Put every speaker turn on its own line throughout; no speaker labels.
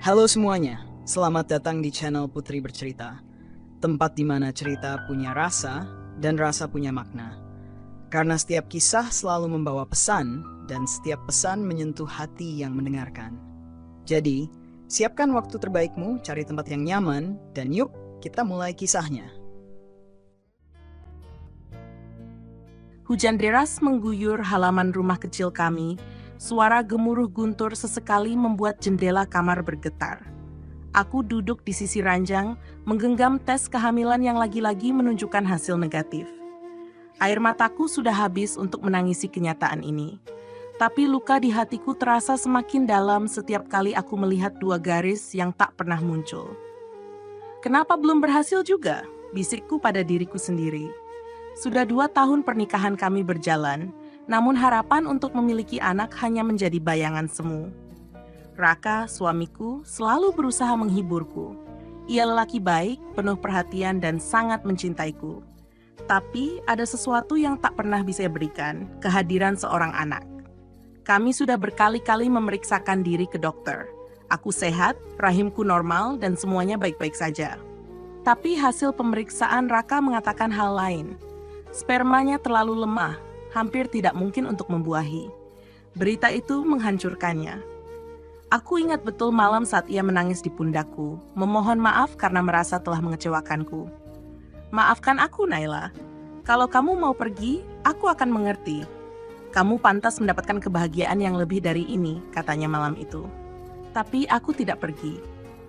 Halo semuanya, selamat datang di channel Putri Bercerita, tempat di mana cerita punya rasa dan rasa punya makna. Karena setiap kisah selalu membawa pesan dan setiap pesan menyentuh hati yang mendengarkan. Jadi, siapkan waktu terbaikmu, cari tempat yang nyaman, dan yuk kita mulai kisahnya.
Hujan deras mengguyur halaman rumah kecil kami. Suara gemuruh guntur sesekali membuat jendela kamar bergetar. Aku duduk di sisi ranjang, menggenggam tes kehamilan yang lagi-lagi menunjukkan hasil negatif. Air mataku sudah habis untuk menangisi kenyataan ini. Tapi luka di hatiku terasa semakin dalam setiap kali aku melihat dua garis yang tak pernah muncul. Kenapa belum berhasil juga? Bisikku pada diriku sendiri. Sudah 2 tahun pernikahan kami berjalan, namun harapan untuk memiliki anak hanya menjadi bayangan semu. Raka, suamiku, selalu berusaha menghiburku. Ia lelaki baik, penuh perhatian dan sangat mencintaiku. Tapi ada sesuatu yang tak pernah bisa berikan, kehadiran seorang anak. Kami sudah berkali-kali memeriksakan diri ke dokter. Aku sehat, rahimku normal dan semuanya baik-baik saja. Tapi hasil pemeriksaan Raka mengatakan hal lain. Spermanya terlalu lemah, hampir tidak mungkin untuk membuahi. Berita itu menghancurkannya. Aku ingat betul malam saat ia menangis di pundakku, memohon maaf karena merasa telah mengecewakanku. Maafkan aku, Naila. Kalau kamu mau pergi, aku akan mengerti. Kamu pantas mendapatkan kebahagiaan yang lebih dari ini, katanya malam itu. Tapi aku tidak pergi.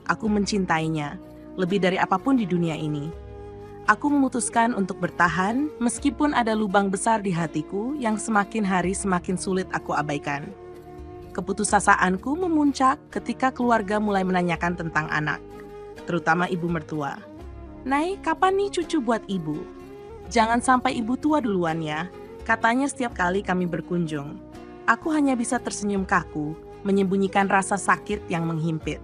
Aku mencintainya, lebih dari apapun di dunia ini. Aku memutuskan untuk bertahan meskipun ada lubang besar di hatiku yang semakin hari semakin sulit aku abaikan. Keputusasaanku memuncak ketika keluarga mulai menanyakan tentang anak, terutama ibu mertua. Nay, kapan nih cucu buat ibu? Jangan sampai ibu tua duluan ya, katanya setiap kali kami berkunjung. Aku hanya bisa tersenyum kaku, menyembunyikan rasa sakit yang menghimpit.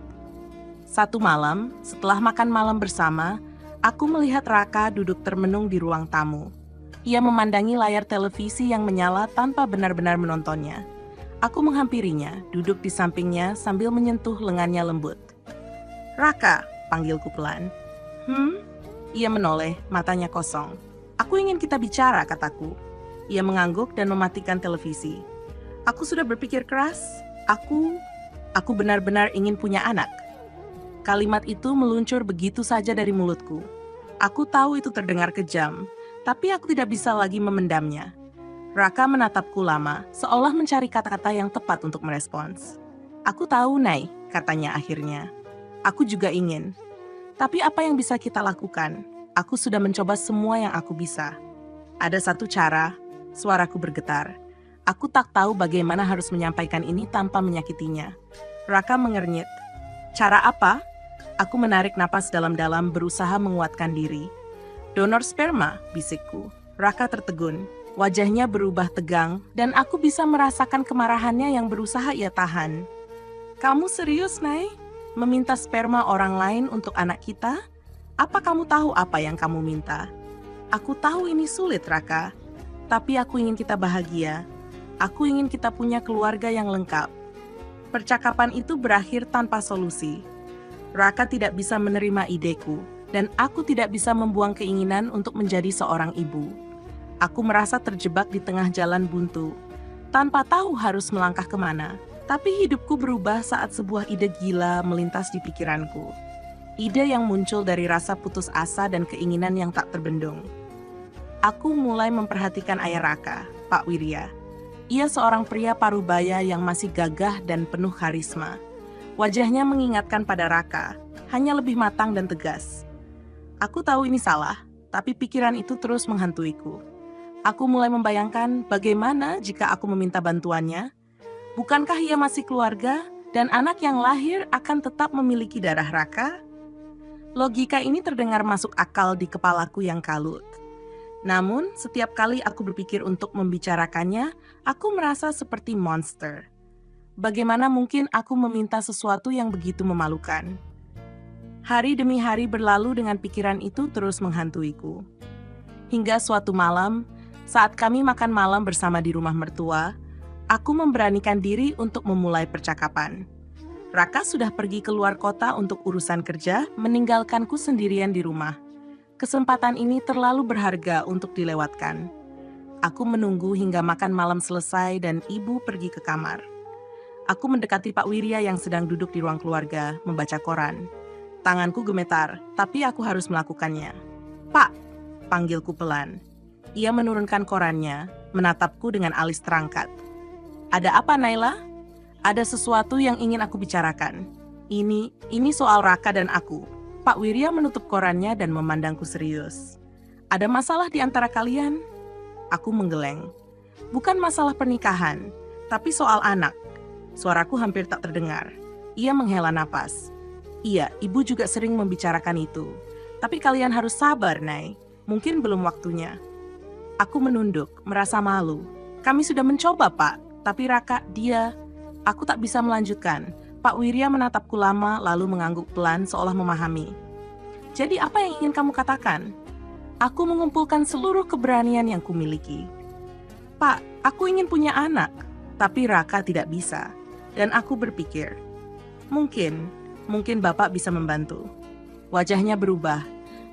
Satu malam, setelah makan malam bersama, aku melihat Raka duduk termenung di ruang tamu. Ia memandangi layar televisi yang menyala tanpa benar-benar menontonnya. Aku menghampirinya, duduk di sampingnya sambil menyentuh lengannya lembut. "Raka," panggilku pelan. Ia menoleh, matanya kosong. "Aku ingin kita bicara," kataku. Ia mengangguk dan mematikan televisi. Aku sudah berpikir keras. Aku benar-benar ingin punya anak. Kalimat itu meluncur begitu saja dari mulutku. Aku tahu itu terdengar kejam, tapi aku tidak bisa lagi memendamnya. Raka menatapku lama, seolah mencari kata-kata yang tepat untuk merespons. "Aku tahu, Nay," katanya akhirnya. "Aku juga ingin. Tapi apa yang bisa kita lakukan? Aku sudah mencoba semua yang aku bisa." "Ada satu cara," suaraku bergetar. Aku tak tahu bagaimana harus menyampaikan ini tanpa menyakitinya. Raka mengernyit. "Cara apa?" Aku menarik napas dalam-dalam berusaha menguatkan diri. "Donor sperma," bisikku. Raka tertegun. Wajahnya berubah tegang dan aku bisa merasakan kemarahannya yang berusaha ia tahan. "Kamu serius, Nay? Meminta sperma orang lain untuk anak kita? Apa kamu tahu apa yang kamu minta?" "Aku tahu ini sulit, Raka. Tapi aku ingin kita bahagia. Aku ingin kita punya keluarga yang lengkap." Percakapan itu berakhir tanpa solusi. Raka tidak bisa menerima ideku, dan aku tidak bisa membuang keinginan untuk menjadi seorang ibu. Aku merasa terjebak di tengah jalan buntu, tanpa tahu harus melangkah kemana. Tapi hidupku berubah saat sebuah ide gila melintas di pikiranku. Ide yang muncul dari rasa putus asa dan keinginan yang tak terbendung. Aku mulai memperhatikan ayah Raka, Pak Wirya. Ia seorang pria parubaya yang masih gagah dan penuh karisma. Wajahnya mengingatkan pada Raka, hanya lebih matang dan tegas. Aku tahu ini salah, tapi pikiran itu terus menghantuiku. Aku mulai membayangkan bagaimana jika aku meminta bantuannya. Bukankah ia masih keluarga dan anak yang lahir akan tetap memiliki darah Raka? Logika ini terdengar masuk akal di kepalaku yang kalut. Namun, setiap kali aku berpikir untuk membicarakannya, aku merasa seperti monster. Bagaimana mungkin aku meminta sesuatu yang begitu memalukan? Hari demi hari berlalu dengan pikiran itu terus menghantuiku. Hingga suatu malam, saat kami makan malam bersama di rumah mertua, aku memberanikan diri untuk memulai percakapan. Raka sudah pergi keluar kota untuk urusan kerja, meninggalkanku sendirian di rumah. Kesempatan ini terlalu berharga untuk dilewatkan. Aku menunggu hingga makan malam selesai dan ibu pergi ke kamar. Aku mendekati Pak Wirya yang sedang duduk di ruang keluarga, membaca koran. Tanganku gemetar, tapi aku harus melakukannya. "Pak," panggilku pelan. Ia menurunkan korannya, menatapku dengan alis terangkat. "Ada apa, Naila?" "Ada sesuatu yang ingin aku bicarakan. Ini soal Raka dan aku." Pak Wirya menutup korannya dan memandangku serius. "Ada masalah di antara kalian?" Aku menggeleng. "Bukan masalah pernikahan, tapi soal anak." Suaraku hampir tak terdengar. Ia menghela napas. "Iya, ibu juga sering membicarakan itu. Tapi kalian harus sabar, Nay. Mungkin belum waktunya." Aku menunduk, merasa malu. "Kami sudah mencoba, Pak. Tapi Raka, dia..." Aku tak bisa melanjutkan. Pak Wirya menatapku lama lalu mengangguk pelan seolah memahami. "Jadi apa yang ingin kamu katakan?" Aku mengumpulkan seluruh keberanian yang kumiliki. "Pak, aku ingin punya anak, tapi Raka tidak bisa." Dan aku berpikir, mungkin Bapak bisa membantu. Wajahnya berubah.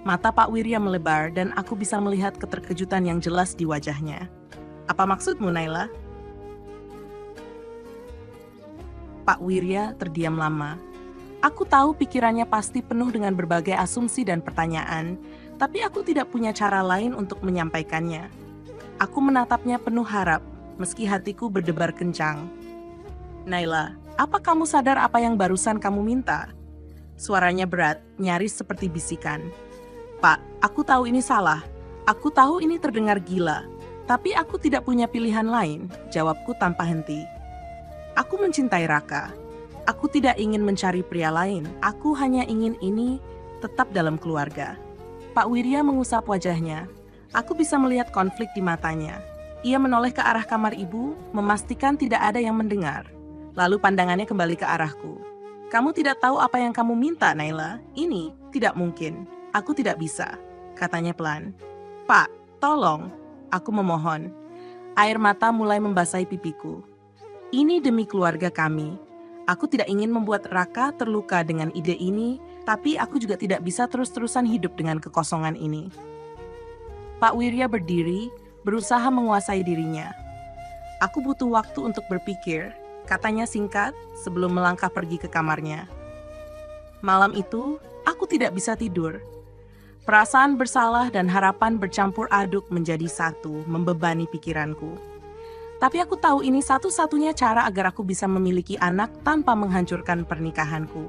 Mata Pak Wirya melebar dan aku bisa melihat keterkejutan yang jelas di wajahnya. "Apa maksudmu, Naila?" Pak Wirya terdiam lama. Aku tahu pikirannya pasti penuh dengan berbagai asumsi dan pertanyaan, tapi aku tidak punya cara lain untuk menyampaikannya. Aku menatapnya penuh harap, meski hatiku berdebar kencang. "Naila, apa kamu sadar apa yang barusan kamu minta?" Suaranya berat, nyaris seperti bisikan. "Pak, aku tahu ini salah. Aku tahu ini terdengar gila. Tapi aku tidak punya pilihan lain," jawabku tanpa henti. "Aku mencintai Raka. Aku tidak ingin mencari pria lain. Aku hanya ingin ini tetap dalam keluarga." Pak Wirya mengusap wajahnya. Aku bisa melihat konflik di matanya. Ia menoleh ke arah kamar ibu, memastikan tidak ada yang mendengar. Lalu pandangannya kembali ke arahku. "Kamu tidak tahu apa yang kamu minta, Naila. Ini tidak mungkin. Aku tidak bisa," katanya pelan. "Pak, tolong," aku memohon. Air mata mulai membasahi pipiku. "Ini demi keluarga kami. Aku tidak ingin membuat Raka terluka dengan ide ini, tapi aku juga tidak bisa terus-terusan hidup dengan kekosongan ini." Pak Wirya berdiri, berusaha menguasai dirinya. "Aku butuh waktu untuk berpikir," katanya singkat sebelum melangkah pergi ke kamarnya. Malam itu, aku tidak bisa tidur. Perasaan bersalah dan harapan bercampur aduk menjadi satu, membebani pikiranku. Tapi aku tahu ini satu-satunya cara agar aku bisa memiliki anak tanpa menghancurkan pernikahanku.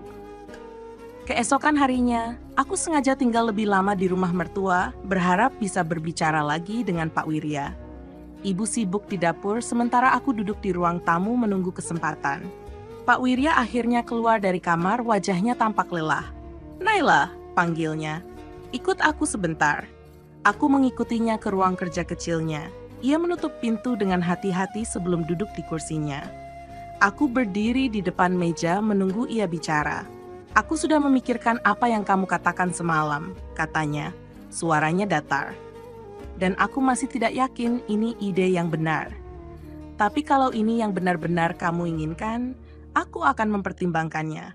Keesokan harinya, aku sengaja tinggal lebih lama di rumah mertua, berharap bisa berbicara lagi dengan Pak Wirya. Ibu sibuk di dapur, sementara aku duduk di ruang tamu menunggu kesempatan. Pak Wirya akhirnya keluar dari kamar, wajahnya tampak lelah. "Naila," panggilnya. "Ikut aku sebentar." Aku mengikutinya ke ruang kerja kecilnya. Ia menutup pintu dengan hati-hati sebelum duduk di kursinya. Aku berdiri di depan meja menunggu ia bicara. "Aku sudah memikirkan apa yang kamu katakan semalam," katanya. Suaranya datar. "Dan aku masih tidak yakin ini ide yang benar. Tapi kalau ini yang benar-benar kamu inginkan, aku akan mempertimbangkannya."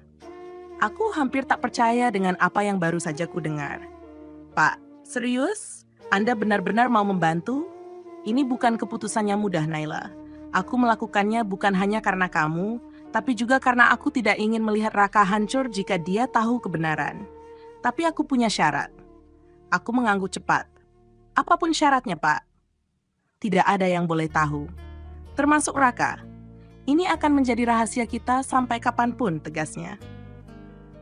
Aku hampir tak percaya dengan apa yang baru saja ku dengar. "Pak, serius? Anda benar-benar mau membantu?" "Ini bukan keputusan yang mudah, Naila. Aku melakukannya bukan hanya karena kamu, tapi juga karena aku tidak ingin melihat Raka hancur jika dia tahu kebenaran. Tapi aku punya syarat." Aku mengangguk cepat. "Apapun syaratnya, Pak?" "Tidak ada yang boleh tahu. Termasuk Raka. Ini akan menjadi rahasia kita sampai kapanpun," tegasnya.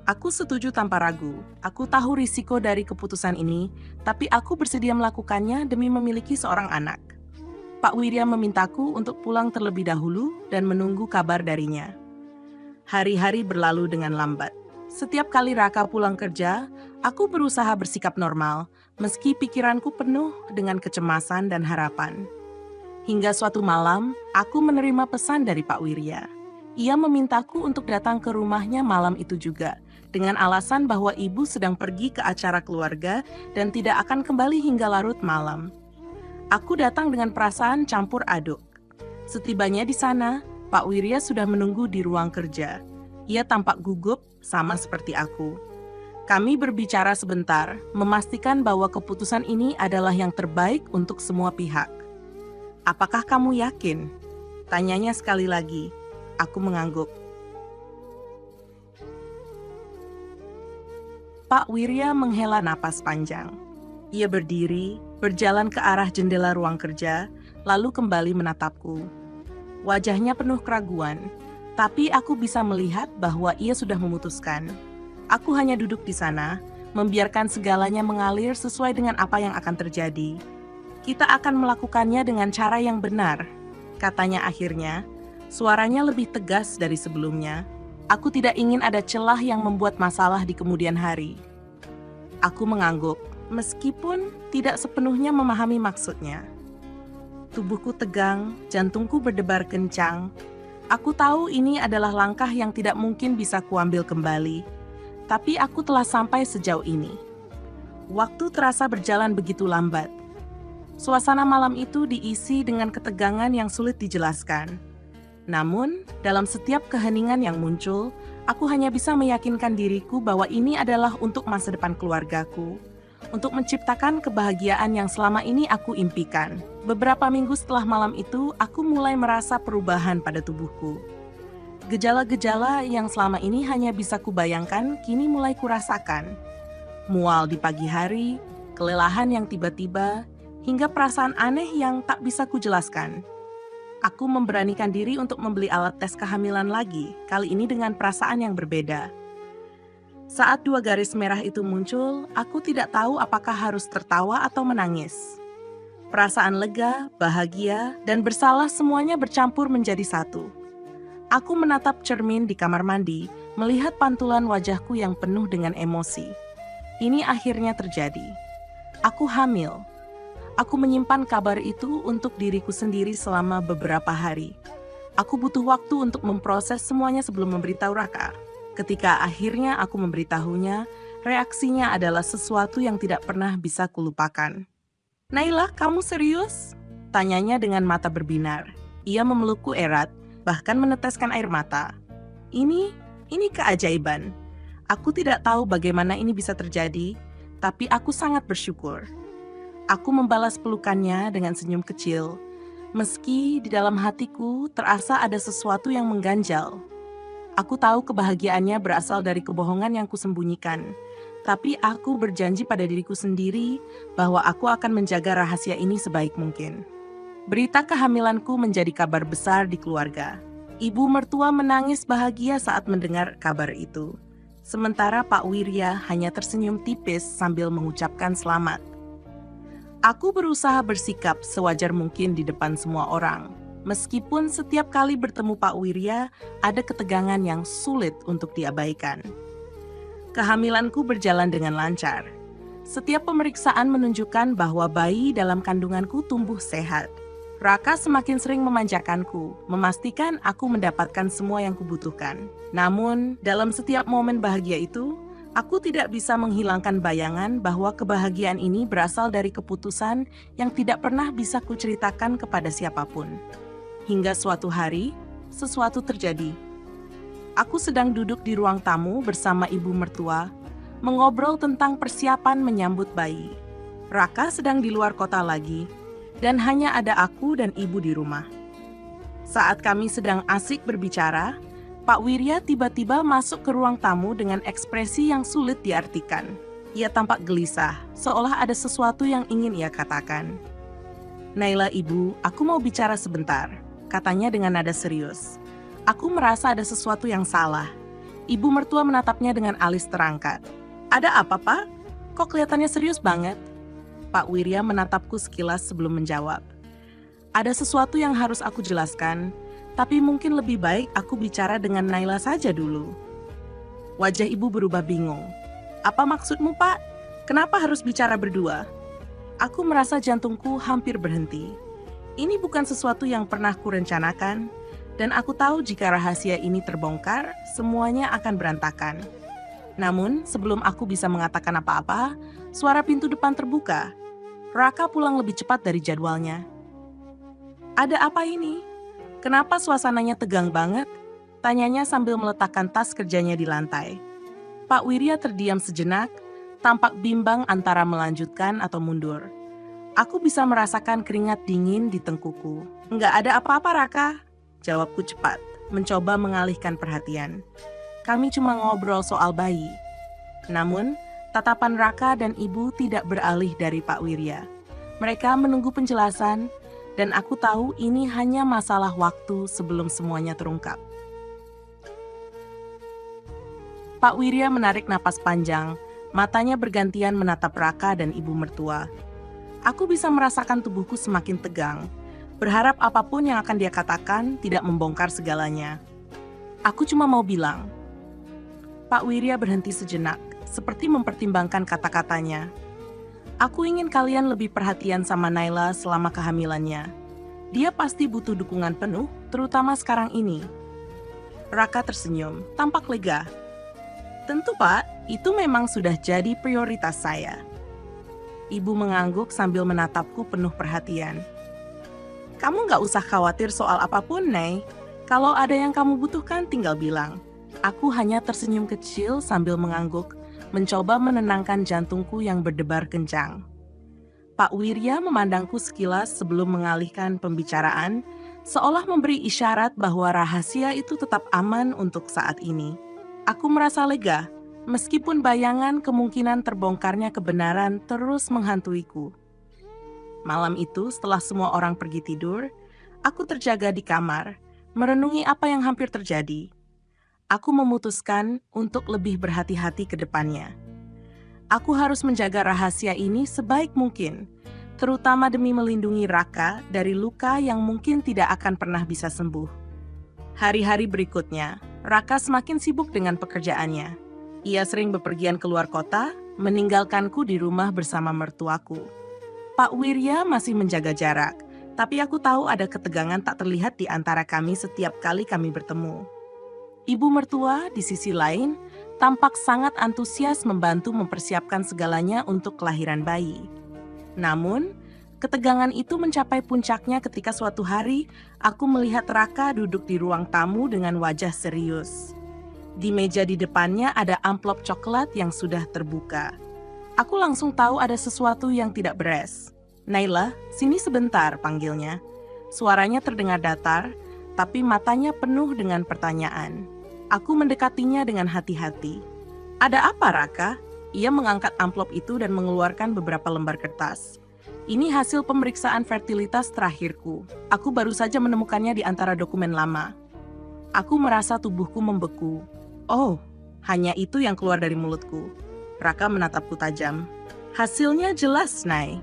Aku setuju tanpa ragu. Aku tahu risiko dari keputusan ini, tapi aku bersedia melakukannya demi memiliki seorang anak. Pak Wirya memintaku untuk pulang terlebih dahulu dan menunggu kabar darinya. Hari-hari berlalu dengan lambat. Setiap kali Raka pulang kerja, aku berusaha bersikap normal, meski pikiranku penuh dengan kecemasan dan harapan. Hingga suatu malam, aku menerima pesan dari Pak Wirya. Ia memintaku untuk datang ke rumahnya malam itu juga, dengan alasan bahwa ibu sedang pergi ke acara keluarga dan tidak akan kembali hingga larut malam. Aku datang dengan perasaan campur aduk. Setibanya di sana, Pak Wirya sudah menunggu di ruang kerja. Ia tampak gugup sama seperti aku. Kami berbicara sebentar, memastikan bahwa keputusan ini adalah yang terbaik untuk semua pihak. "Apakah kamu yakin?" Tanyanya sekali lagi. Aku mengangguk. Pak Wirya menghela napas panjang. Ia berdiri, berjalan ke arah jendela ruang kerja, lalu kembali menatapku. Wajahnya penuh keraguan, tapi aku bisa melihat bahwa ia sudah memutuskan. Aku hanya duduk di sana, membiarkan segalanya mengalir sesuai dengan apa yang akan terjadi. "Kita akan melakukannya dengan cara yang benar," katanya akhirnya. Suaranya lebih tegas dari sebelumnya. Aku tidak ingin ada celah yang membuat masalah di kemudian hari. Aku mengangguk, meskipun tidak sepenuhnya memahami maksudnya. Tubuhku tegang, jantungku berdebar kencang. Aku tahu ini adalah langkah yang tidak mungkin bisa kuambil kembali, tapi aku telah sampai sejauh ini. Waktu terasa berjalan begitu lambat. Suasana malam itu diisi dengan ketegangan yang sulit dijelaskan. Namun, dalam setiap keheningan yang muncul, aku hanya bisa meyakinkan diriku bahwa ini adalah untuk masa depan keluargaku, untuk menciptakan kebahagiaan yang selama ini aku impikan. Beberapa minggu setelah malam itu, aku mulai merasa perubahan pada tubuhku. Gejala-gejala yang selama ini hanya bisa kubayangkan, kini mulai kurasakan. Mual di pagi hari, kelelahan yang tiba-tiba, hingga perasaan aneh yang tak bisa kujelaskan. Aku memberanikan diri untuk membeli alat tes kehamilan lagi, kali ini dengan perasaan yang berbeda. Saat 2 garis merah itu muncul, aku tidak tahu apakah harus tertawa atau menangis. Perasaan lega, bahagia, dan bersalah semuanya bercampur menjadi satu. Aku menatap cermin di kamar mandi, melihat pantulan wajahku yang penuh dengan emosi. Ini akhirnya terjadi. Aku hamil. Aku menyimpan kabar itu untuk diriku sendiri selama beberapa hari. Aku butuh waktu untuk memproses semuanya sebelum memberitahu Raka. Ketika akhirnya aku memberitahunya, reaksinya adalah sesuatu yang tidak pernah bisa kulupakan. "Naila, kamu serius?" Tanyanya dengan mata berbinar. Ia memelukku erat, bahkan meneteskan air mata. Ini keajaiban. Aku tidak tahu bagaimana ini bisa terjadi, tapi aku sangat bersyukur. Aku membalas pelukannya dengan senyum kecil, meski di dalam hatiku terasa ada sesuatu yang mengganjal. Aku tahu kebahagiaannya berasal dari kebohongan yang kusembunyikan, tapi aku berjanji pada diriku sendiri bahwa aku akan menjaga rahasia ini sebaik mungkin. Berita kehamilanku menjadi kabar besar di keluarga. Ibu mertua menangis bahagia saat mendengar kabar itu. Sementara Pak Wirya hanya tersenyum tipis sambil mengucapkan selamat. Aku berusaha bersikap sewajar mungkin di depan semua orang. Meskipun setiap kali bertemu Pak Wirya, ada ketegangan yang sulit untuk diabaikan. Kehamilanku berjalan dengan lancar. Setiap pemeriksaan menunjukkan bahwa bayi dalam kandunganku tumbuh sehat. Raka semakin sering memanjakanku, memastikan aku mendapatkan semua yang kubutuhkan. Namun, dalam setiap momen bahagia itu, aku tidak bisa menghilangkan bayangan bahwa kebahagiaan ini berasal dari keputusan yang tidak pernah bisa kuceritakan kepada siapapun. Hingga suatu hari, sesuatu terjadi. Aku sedang duduk di ruang tamu bersama ibu mertua, mengobrol tentang persiapan menyambut bayi. Raka sedang di luar kota lagi, dan hanya ada aku dan ibu di rumah. Saat kami sedang asik berbicara, Pak Wirya tiba-tiba masuk ke ruang tamu dengan ekspresi yang sulit diartikan. Ia tampak gelisah, seolah ada sesuatu yang ingin ia katakan. "Naila ibu, aku mau bicara sebentar," katanya dengan nada serius. Aku merasa ada sesuatu yang salah. Ibu mertua menatapnya dengan alis terangkat. "Ada apa, Pak? Kok kelihatannya serius banget?" Pak Wirya menatapku sekilas sebelum menjawab. "Ada sesuatu yang harus aku jelaskan, tapi mungkin lebih baik aku bicara dengan Naila saja dulu." Wajah ibu berubah bingung. "Apa maksudmu, Pak? Kenapa harus bicara berdua?" Aku merasa jantungku hampir berhenti. Ini bukan sesuatu yang pernah kurencanakan, dan aku tahu jika rahasia ini terbongkar, semuanya akan berantakan. Namun, sebelum aku bisa mengatakan apa-apa, suara pintu depan terbuka. Raka pulang lebih cepat dari jadwalnya. "Ada apa ini? Kenapa suasananya tegang banget?" Tanyanya sambil meletakkan tas kerjanya di lantai. Pak Wirya terdiam sejenak, tampak bimbang antara melanjutkan atau mundur. Aku bisa merasakan keringat dingin di tengkuku. Nggak ada apa-apa, Raka. Jawabku cepat, mencoba mengalihkan perhatian. Kami cuma ngobrol soal bayi. Namun, tatapan Raka dan Ibu tidak beralih dari Pak Wirya. Mereka menunggu penjelasan, dan aku tahu ini hanya masalah waktu sebelum semuanya terungkap. Pak Wirya menarik napas panjang, matanya bergantian menatap Raka dan ibu mertua. Aku bisa merasakan tubuhku semakin tegang, berharap apapun yang akan dia katakan tidak membongkar segalanya. Aku cuma mau bilang. Pak Wirya berhenti sejenak, seperti mempertimbangkan kata-katanya. Aku ingin kalian lebih perhatian sama Naila selama kehamilannya. Dia pasti butuh dukungan penuh, terutama sekarang ini. Raka tersenyum, tampak lega. Tentu Pak, itu memang sudah jadi prioritas saya. Ibu mengangguk sambil menatapku penuh perhatian. Kamu nggak usah khawatir soal apapun, Nay. Kalau ada yang kamu butuhkan, tinggal bilang. Aku hanya tersenyum kecil sambil mengangguk, mencoba menenangkan jantungku yang berdebar kencang. Pak Wirya memandangku sekilas sebelum mengalihkan pembicaraan, seolah memberi isyarat bahwa rahasia itu tetap aman untuk saat ini. Aku merasa lega, meskipun bayangan kemungkinan terbongkarnya kebenaran terus menghantuiku. Malam itu, setelah semua orang pergi tidur, aku terjaga di kamar, merenungi apa yang hampir terjadi. Aku memutuskan untuk lebih berhati-hati ke depannya. Aku harus menjaga rahasia ini sebaik mungkin, terutama demi melindungi Raka dari luka yang mungkin tidak akan pernah bisa sembuh. Hari-hari berikutnya, Raka semakin sibuk dengan pekerjaannya. Ia sering bepergian keluar kota, meninggalkanku di rumah bersama mertuaku. Pak Wirya masih menjaga jarak, tapi aku tahu ada ketegangan tak terlihat di antara kami setiap kali kami bertemu. Ibu mertua, di sisi lain, tampak sangat antusias membantu mempersiapkan segalanya untuk kelahiran bayi. Namun, ketegangan itu mencapai puncaknya ketika suatu hari aku melihat Raka duduk di ruang tamu dengan wajah serius. Di meja di depannya ada amplop coklat yang sudah terbuka. Aku langsung tahu ada sesuatu yang tidak beres. Naila, sini sebentar, panggilnya. Suaranya terdengar datar, tapi matanya penuh dengan pertanyaan. Aku mendekatinya dengan hati-hati. Ada apa, Raka? Ia mengangkat amplop itu dan mengeluarkan beberapa lembar kertas. Ini hasil pemeriksaan fertilitas terakhirku. Aku baru saja menemukannya di antara dokumen lama. Aku merasa tubuhku membeku. Oh, hanya itu yang keluar dari mulutku. Raka menatapku tajam. Hasilnya jelas, Nay.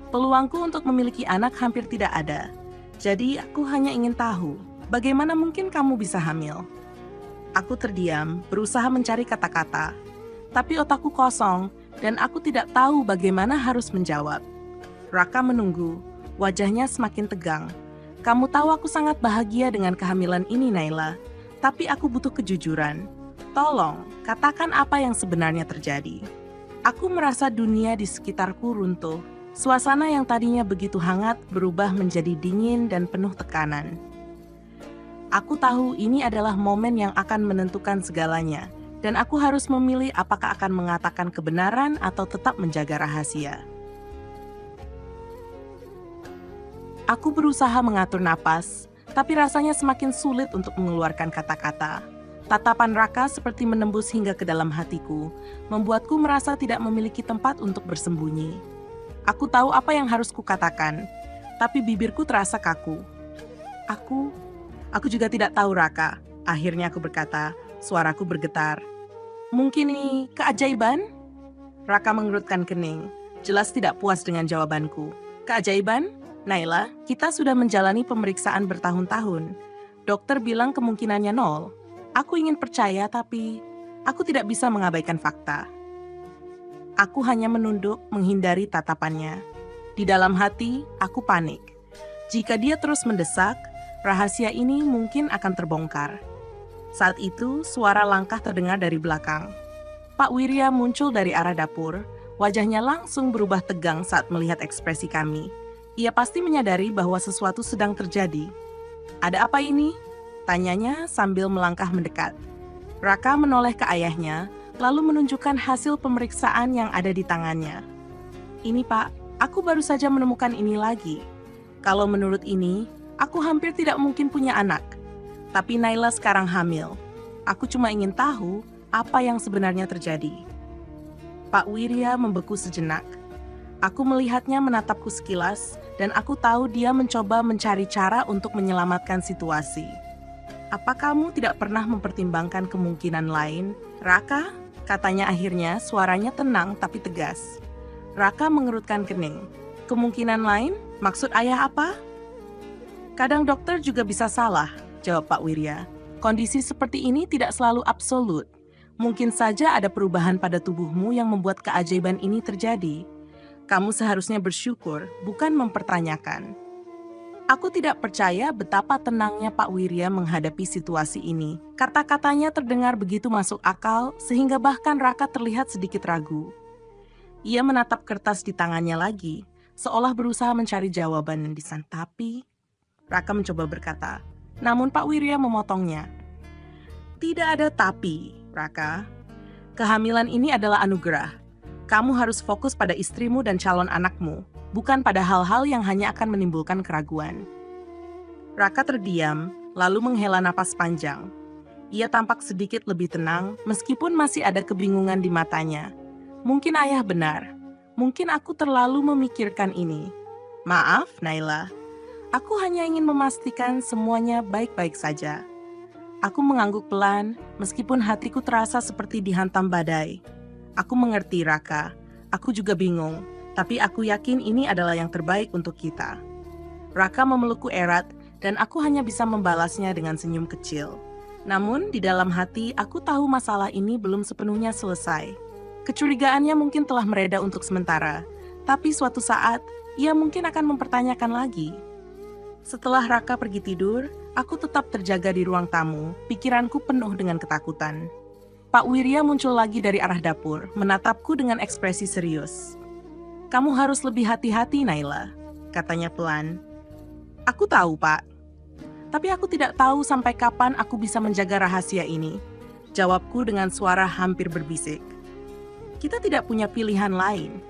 Peluangku untuk memiliki anak hampir tidak ada. Jadi aku hanya ingin tahu, bagaimana mungkin kamu bisa hamil? Aku terdiam, berusaha mencari kata-kata. Tapi otakku kosong, dan aku tidak tahu bagaimana harus menjawab. Raka menunggu, wajahnya semakin tegang. Kamu tahu aku sangat bahagia dengan kehamilan ini, Naila. Tapi aku butuh kejujuran. Tolong, katakan apa yang sebenarnya terjadi. Aku merasa dunia di sekitarku runtuh. Suasana yang tadinya begitu hangat berubah menjadi dingin dan penuh tekanan. Aku tahu ini adalah momen yang akan menentukan segalanya, dan aku harus memilih apakah akan mengatakan kebenaran atau tetap menjaga rahasia. Aku berusaha mengatur napas, tapi rasanya semakin sulit untuk mengeluarkan kata-kata. Tatapan Raka seperti menembus hingga ke dalam hatiku, membuatku merasa tidak memiliki tempat untuk bersembunyi. Aku tahu apa yang harus kukatakan, tapi bibirku terasa kaku. Aku juga tidak tahu, Raka. Akhirnya aku berkata, suaraku bergetar. Mungkin ini keajaiban? Raka mengerutkan kening, jelas tidak puas dengan jawabanku. Keajaiban? Naila, kita sudah menjalani pemeriksaan bertahun-tahun. Dokter bilang kemungkinannya 0. Aku ingin percaya, tapi aku tidak bisa mengabaikan fakta. Aku hanya menunduk menghindari tatapannya. Di dalam hati, aku panik. Jika dia terus mendesak, rahasia ini mungkin akan terbongkar. Saat itu, suara langkah terdengar dari belakang. Pak Wirya muncul dari arah dapur. Wajahnya langsung berubah tegang saat melihat ekspresi kami. Ia pasti menyadari bahwa sesuatu sedang terjadi. Ada apa ini? Tanyanya sambil melangkah mendekat. Raka menoleh ke ayahnya, lalu menunjukkan hasil pemeriksaan yang ada di tangannya. Ini Pak, aku baru saja menemukan ini lagi. Kalau menurut ini, aku hampir tidak mungkin punya anak. Tapi Naila sekarang hamil. Aku cuma ingin tahu apa yang sebenarnya terjadi. Pak Wirya membeku sejenak. Aku melihatnya menatapku sekilas, dan aku tahu dia mencoba mencari cara untuk menyelamatkan situasi. Apa kamu tidak pernah mempertimbangkan kemungkinan lain, Raka? Katanya akhirnya, suaranya tenang tapi tegas. Raka mengerutkan kening. Kemungkinan lain? Maksud ayah apa? Kadang dokter juga bisa salah, jawab Pak Wirya. Kondisi seperti ini tidak selalu absolut. Mungkin saja ada perubahan pada tubuhmu yang membuat keajaiban ini terjadi. Kamu seharusnya bersyukur, bukan mempertanyakan. Aku tidak percaya betapa tenangnya Pak Wirya menghadapi situasi ini. Kata-katanya terdengar begitu masuk akal, sehingga bahkan Raka terlihat sedikit ragu. Ia menatap kertas di tangannya lagi, seolah berusaha mencari jawaban yang disantapi. Raka mencoba berkata, namun Pak Wirya memotongnya. Tidak ada tapi, Raka. Kehamilan ini adalah anugerah. Kamu harus fokus pada istrimu dan calon anakmu, bukan pada hal-hal yang hanya akan menimbulkan keraguan. Raka terdiam, lalu menghela napas panjang. Ia tampak sedikit lebih tenang, meskipun masih ada kebingungan di matanya. Mungkin ayah benar. Mungkin aku terlalu memikirkan ini. Maaf, Naila. Aku hanya ingin memastikan semuanya baik-baik saja. Aku mengangguk pelan, meskipun hatiku terasa seperti dihantam badai. Aku mengerti, Raka. Aku juga bingung. Tapi aku yakin ini adalah yang terbaik untuk kita. Raka memelukku erat, dan aku hanya bisa membalasnya dengan senyum kecil. Namun, di dalam hati, aku tahu masalah ini belum sepenuhnya selesai. Kecurigaannya mungkin telah mereda untuk sementara, tapi suatu saat, ia mungkin akan mempertanyakan lagi. Setelah Raka pergi tidur, aku tetap terjaga di ruang tamu, pikiranku penuh dengan ketakutan. Pak Wirya muncul lagi dari arah dapur, menatapku dengan ekspresi serius. Kamu harus lebih hati-hati, Naila, katanya pelan. Aku tahu, Pak. Tapi aku tidak tahu sampai kapan aku bisa menjaga rahasia ini. Jawabku dengan suara hampir berbisik. Kita tidak punya pilihan lain.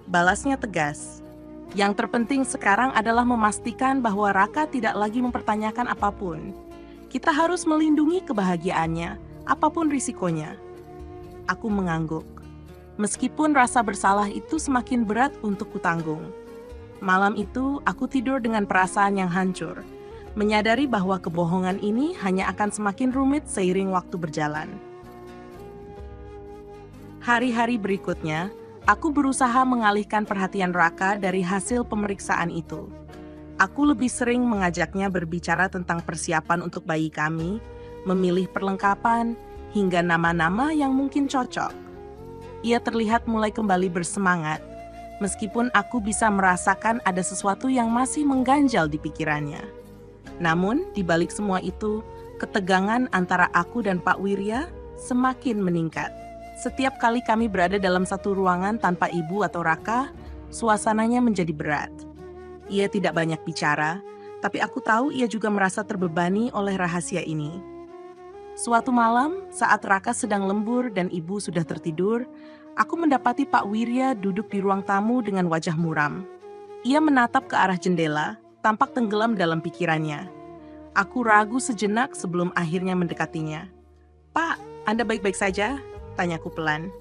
Balasnya tegas. Yang terpenting sekarang adalah memastikan bahwa Raka tidak lagi mempertanyakan apapun. Kita harus melindungi kebahagiaannya, apapun risikonya. Aku mengangguk. Meskipun rasa bersalah itu semakin berat untuk kutanggung. Malam itu, aku tidur dengan perasaan yang hancur, menyadari bahwa kebohongan ini hanya akan semakin rumit seiring waktu berjalan. Hari-hari berikutnya, aku berusaha mengalihkan perhatian Raka dari hasil pemeriksaan itu. Aku lebih sering mengajaknya berbicara tentang persiapan untuk bayi kami, memilih perlengkapan, hingga nama-nama yang mungkin cocok. Ia terlihat mulai kembali bersemangat, meskipun aku bisa merasakan ada sesuatu yang masih mengganjal di pikirannya. Namun, di balik semua itu, ketegangan antara aku dan Pak Wirya semakin meningkat. Setiap kali kami berada dalam satu ruangan tanpa ibu atau Raka, suasananya menjadi berat. Ia tidak banyak bicara, tapi aku tahu ia juga merasa terbebani oleh rahasia ini. Suatu malam, saat Raka sedang lembur dan ibu sudah tertidur, aku mendapati Pak Wirya duduk di ruang tamu dengan wajah muram. Ia menatap ke arah jendela, tampak tenggelam dalam pikirannya. Aku ragu sejenak sebelum akhirnya mendekatinya. Pak, Anda baik-baik saja? Tanyaku pelan.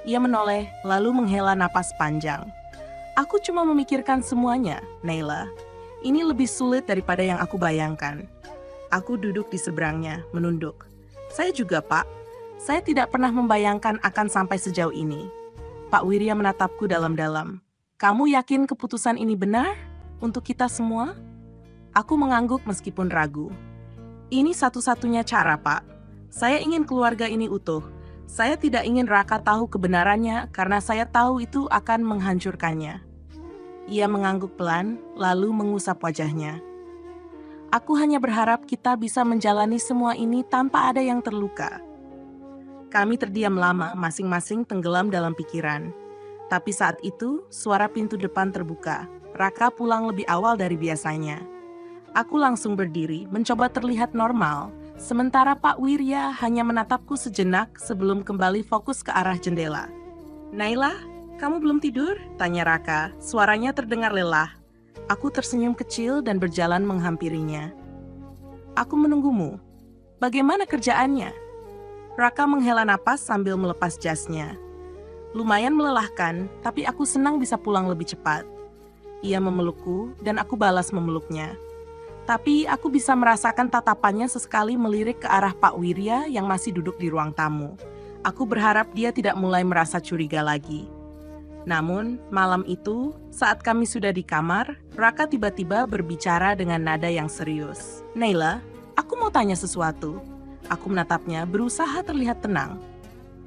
Ia menoleh, lalu menghela napas panjang. Aku cuma memikirkan semuanya, Naila. Ini lebih sulit daripada yang aku bayangkan. Aku duduk di seberangnya, menunduk. Saya juga, Pak. Saya tidak pernah membayangkan akan sampai sejauh ini. Pak Wirya menatapku dalam-dalam. Kamu yakin keputusan ini benar? Untuk kita semua? Aku mengangguk meskipun ragu. Ini satu-satunya cara, Pak. Saya ingin keluarga ini utuh. Saya tidak ingin Raka tahu kebenarannya karena saya tahu itu akan menghancurkannya. Ia mengangguk pelan, lalu mengusap wajahnya. Aku hanya berharap kita bisa menjalani semua ini tanpa ada yang terluka. Kami terdiam lama, masing-masing tenggelam dalam pikiran. Tapi saat itu, suara pintu depan terbuka. Raka pulang lebih awal dari biasanya. Aku langsung berdiri, mencoba terlihat normal, sementara Pak Wirya hanya menatapku sejenak sebelum kembali fokus ke arah jendela. "Naila, kamu belum tidur?" tanya Raka, suaranya terdengar lelah. Aku tersenyum kecil dan berjalan menghampirinya. "Aku menunggumu. Bagaimana kerjaannya?" Raka menghela napas sambil melepas jasnya. "Lumayan melelahkan, tapi aku senang bisa pulang lebih cepat." Ia memelukku dan aku balas memeluknya. Tapi aku bisa merasakan tatapannya sesekali melirik ke arah Pak Wirya yang masih duduk di ruang tamu. Aku berharap dia tidak mulai merasa curiga lagi. Namun, malam itu, saat kami sudah di kamar, Raka tiba-tiba berbicara dengan nada yang serius. "Naila, aku mau tanya sesuatu." Aku menatapnya, berusaha terlihat tenang.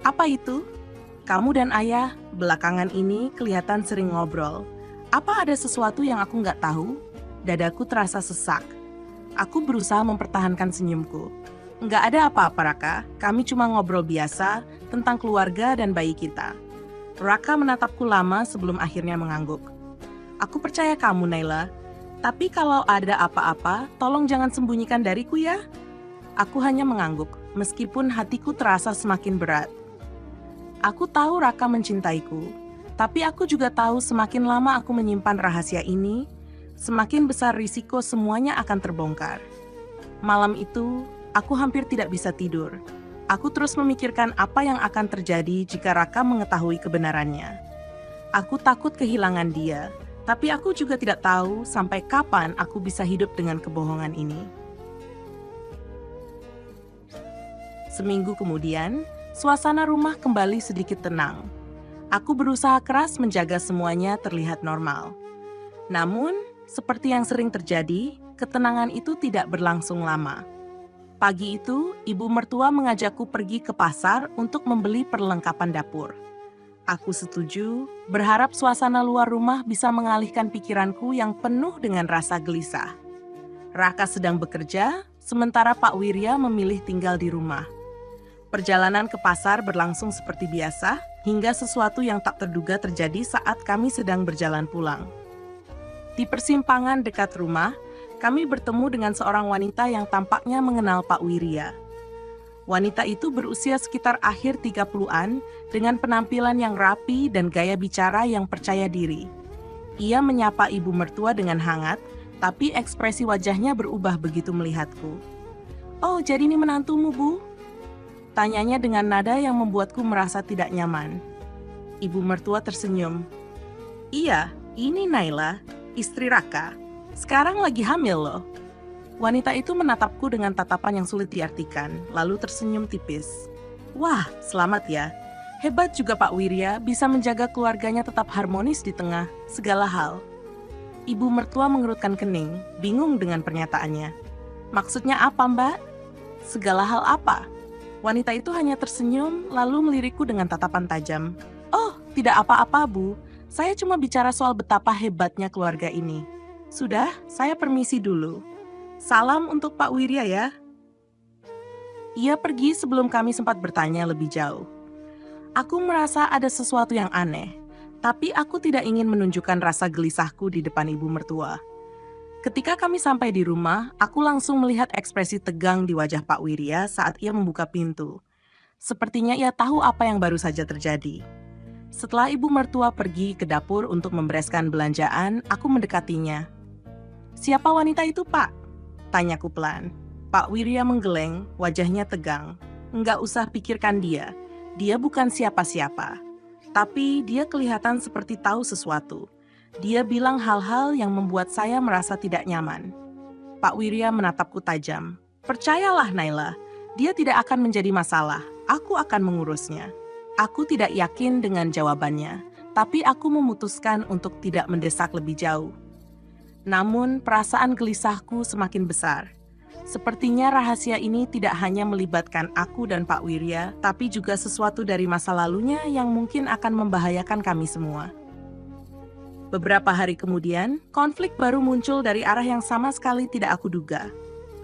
"Apa itu?" "Kamu dan ayah belakangan ini kelihatan sering ngobrol. Apa ada sesuatu yang aku nggak tahu?" Dadaku terasa sesak. Aku berusaha mempertahankan senyumku. "Nggak ada apa-apa, Raka. Kami cuma ngobrol biasa tentang keluarga dan bayi kita." Raka menatapku lama sebelum akhirnya mengangguk. "Aku percaya kamu, Naila. Tapi kalau ada apa-apa, tolong jangan sembunyikan dariku ya." Aku hanya mengangguk, meskipun hatiku terasa semakin berat. Aku tahu Raka mencintaiku, tapi aku juga tahu semakin lama aku menyimpan rahasia ini, semakin besar risiko semuanya akan terbongkar. Malam itu, aku hampir tidak bisa tidur. Aku terus memikirkan apa yang akan terjadi jika Raka mengetahui kebenarannya. Aku takut kehilangan dia, tapi aku juga tidak tahu sampai kapan aku bisa hidup dengan kebohongan ini. Seminggu kemudian, suasana rumah kembali sedikit tenang. Aku berusaha keras menjaga semuanya terlihat normal. Namun, seperti yang sering terjadi, ketenangan itu tidak berlangsung lama. Pagi itu, ibu mertua mengajakku pergi ke pasar untuk membeli perlengkapan dapur. Aku setuju, berharap suasana luar rumah bisa mengalihkan pikiranku yang penuh dengan rasa gelisah. Raka sedang bekerja, sementara Pak Wirya memilih tinggal di rumah. Perjalanan ke pasar berlangsung seperti biasa, hingga sesuatu yang tak terduga terjadi saat kami sedang berjalan pulang. Di persimpangan dekat rumah, kami bertemu dengan seorang wanita yang tampaknya mengenal Pak Wirya. Wanita itu berusia sekitar akhir 30-an dengan penampilan yang rapi dan gaya bicara yang percaya diri. Ia menyapa ibu mertua dengan hangat, tapi ekspresi wajahnya berubah begitu melihatku. "Oh, jadi ini menantumu, Bu?" Tanyanya dengan nada yang membuatku merasa tidak nyaman. Ibu mertua tersenyum. "Iya, ini Naila, istri Raka. Sekarang lagi hamil loh." Wanita itu menatapku dengan tatapan yang sulit diartikan, lalu tersenyum tipis. "Wah, selamat ya. Hebat juga Pak Wirya bisa menjaga keluarganya tetap harmonis di tengah segala hal." Ibu mertua mengerutkan kening, bingung dengan pernyataannya. "Maksudnya apa, Mbak?" "Segala hal apa?" Wanita itu hanya tersenyum, lalu melirikku dengan tatapan tajam. "Oh, tidak apa-apa, Bu. Saya cuma bicara soal betapa hebatnya keluarga ini. Sudah, saya permisi dulu. Salam untuk Pak Wirya ya." Ia pergi sebelum kami sempat bertanya lebih jauh. Aku merasa ada sesuatu yang aneh, tapi aku tidak ingin menunjukkan rasa gelisahku di depan ibu mertua. Ketika kami sampai di rumah, aku langsung melihat ekspresi tegang di wajah Pak Wirya saat ia membuka pintu. Sepertinya ia tahu apa yang baru saja terjadi. Setelah ibu mertua pergi ke dapur untuk membereskan belanjaan, aku mendekatinya. "Siapa wanita itu, Pak?" tanyaku pelan. Pak Wirya menggeleng, wajahnya tegang. "Nggak usah pikirkan dia. Dia bukan siapa-siapa. Tapi dia kelihatan seperti tahu sesuatu. Dia bilang hal-hal yang membuat saya merasa tidak nyaman." Pak Wirya menatapku tajam. "Percayalah, Naila, dia tidak akan menjadi masalah. Aku akan mengurusnya." Aku tidak yakin dengan jawabannya, tapi aku memutuskan untuk tidak mendesak lebih jauh. Namun, perasaan gelisahku semakin besar. Sepertinya rahasia ini tidak hanya melibatkan aku dan Pak Wirya, tapi juga sesuatu dari masa lalunya yang mungkin akan membahayakan kami semua. Beberapa hari kemudian, konflik baru muncul dari arah yang sama sekali tidak aku duga.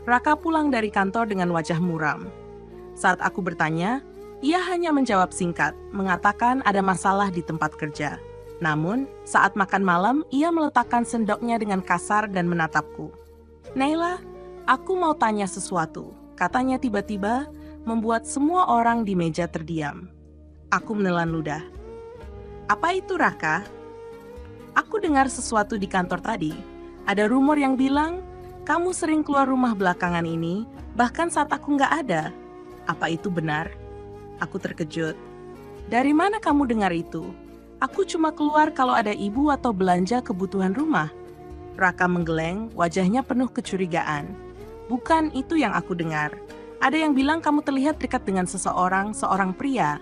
Raka pulang dari kantor dengan wajah muram. Saat aku bertanya, ia hanya menjawab singkat, mengatakan ada masalah di tempat kerja. Namun, saat makan malam, ia meletakkan sendoknya dengan kasar dan menatapku. Naila, aku mau tanya sesuatu, katanya tiba-tiba membuat semua orang di meja terdiam. Aku menelan ludah. Apa itu, Raka? Aku dengar sesuatu di kantor tadi. Ada rumor yang bilang, kamu sering keluar rumah belakangan ini, bahkan saat aku nggak ada. Apa itu benar? Aku terkejut. Dari mana kamu dengar itu? Aku cuma keluar kalau ada ibu atau belanja kebutuhan rumah. Raka menggeleng, wajahnya penuh kecurigaan. Bukan itu yang aku dengar. Ada yang bilang kamu terlihat dekat dengan seorang pria.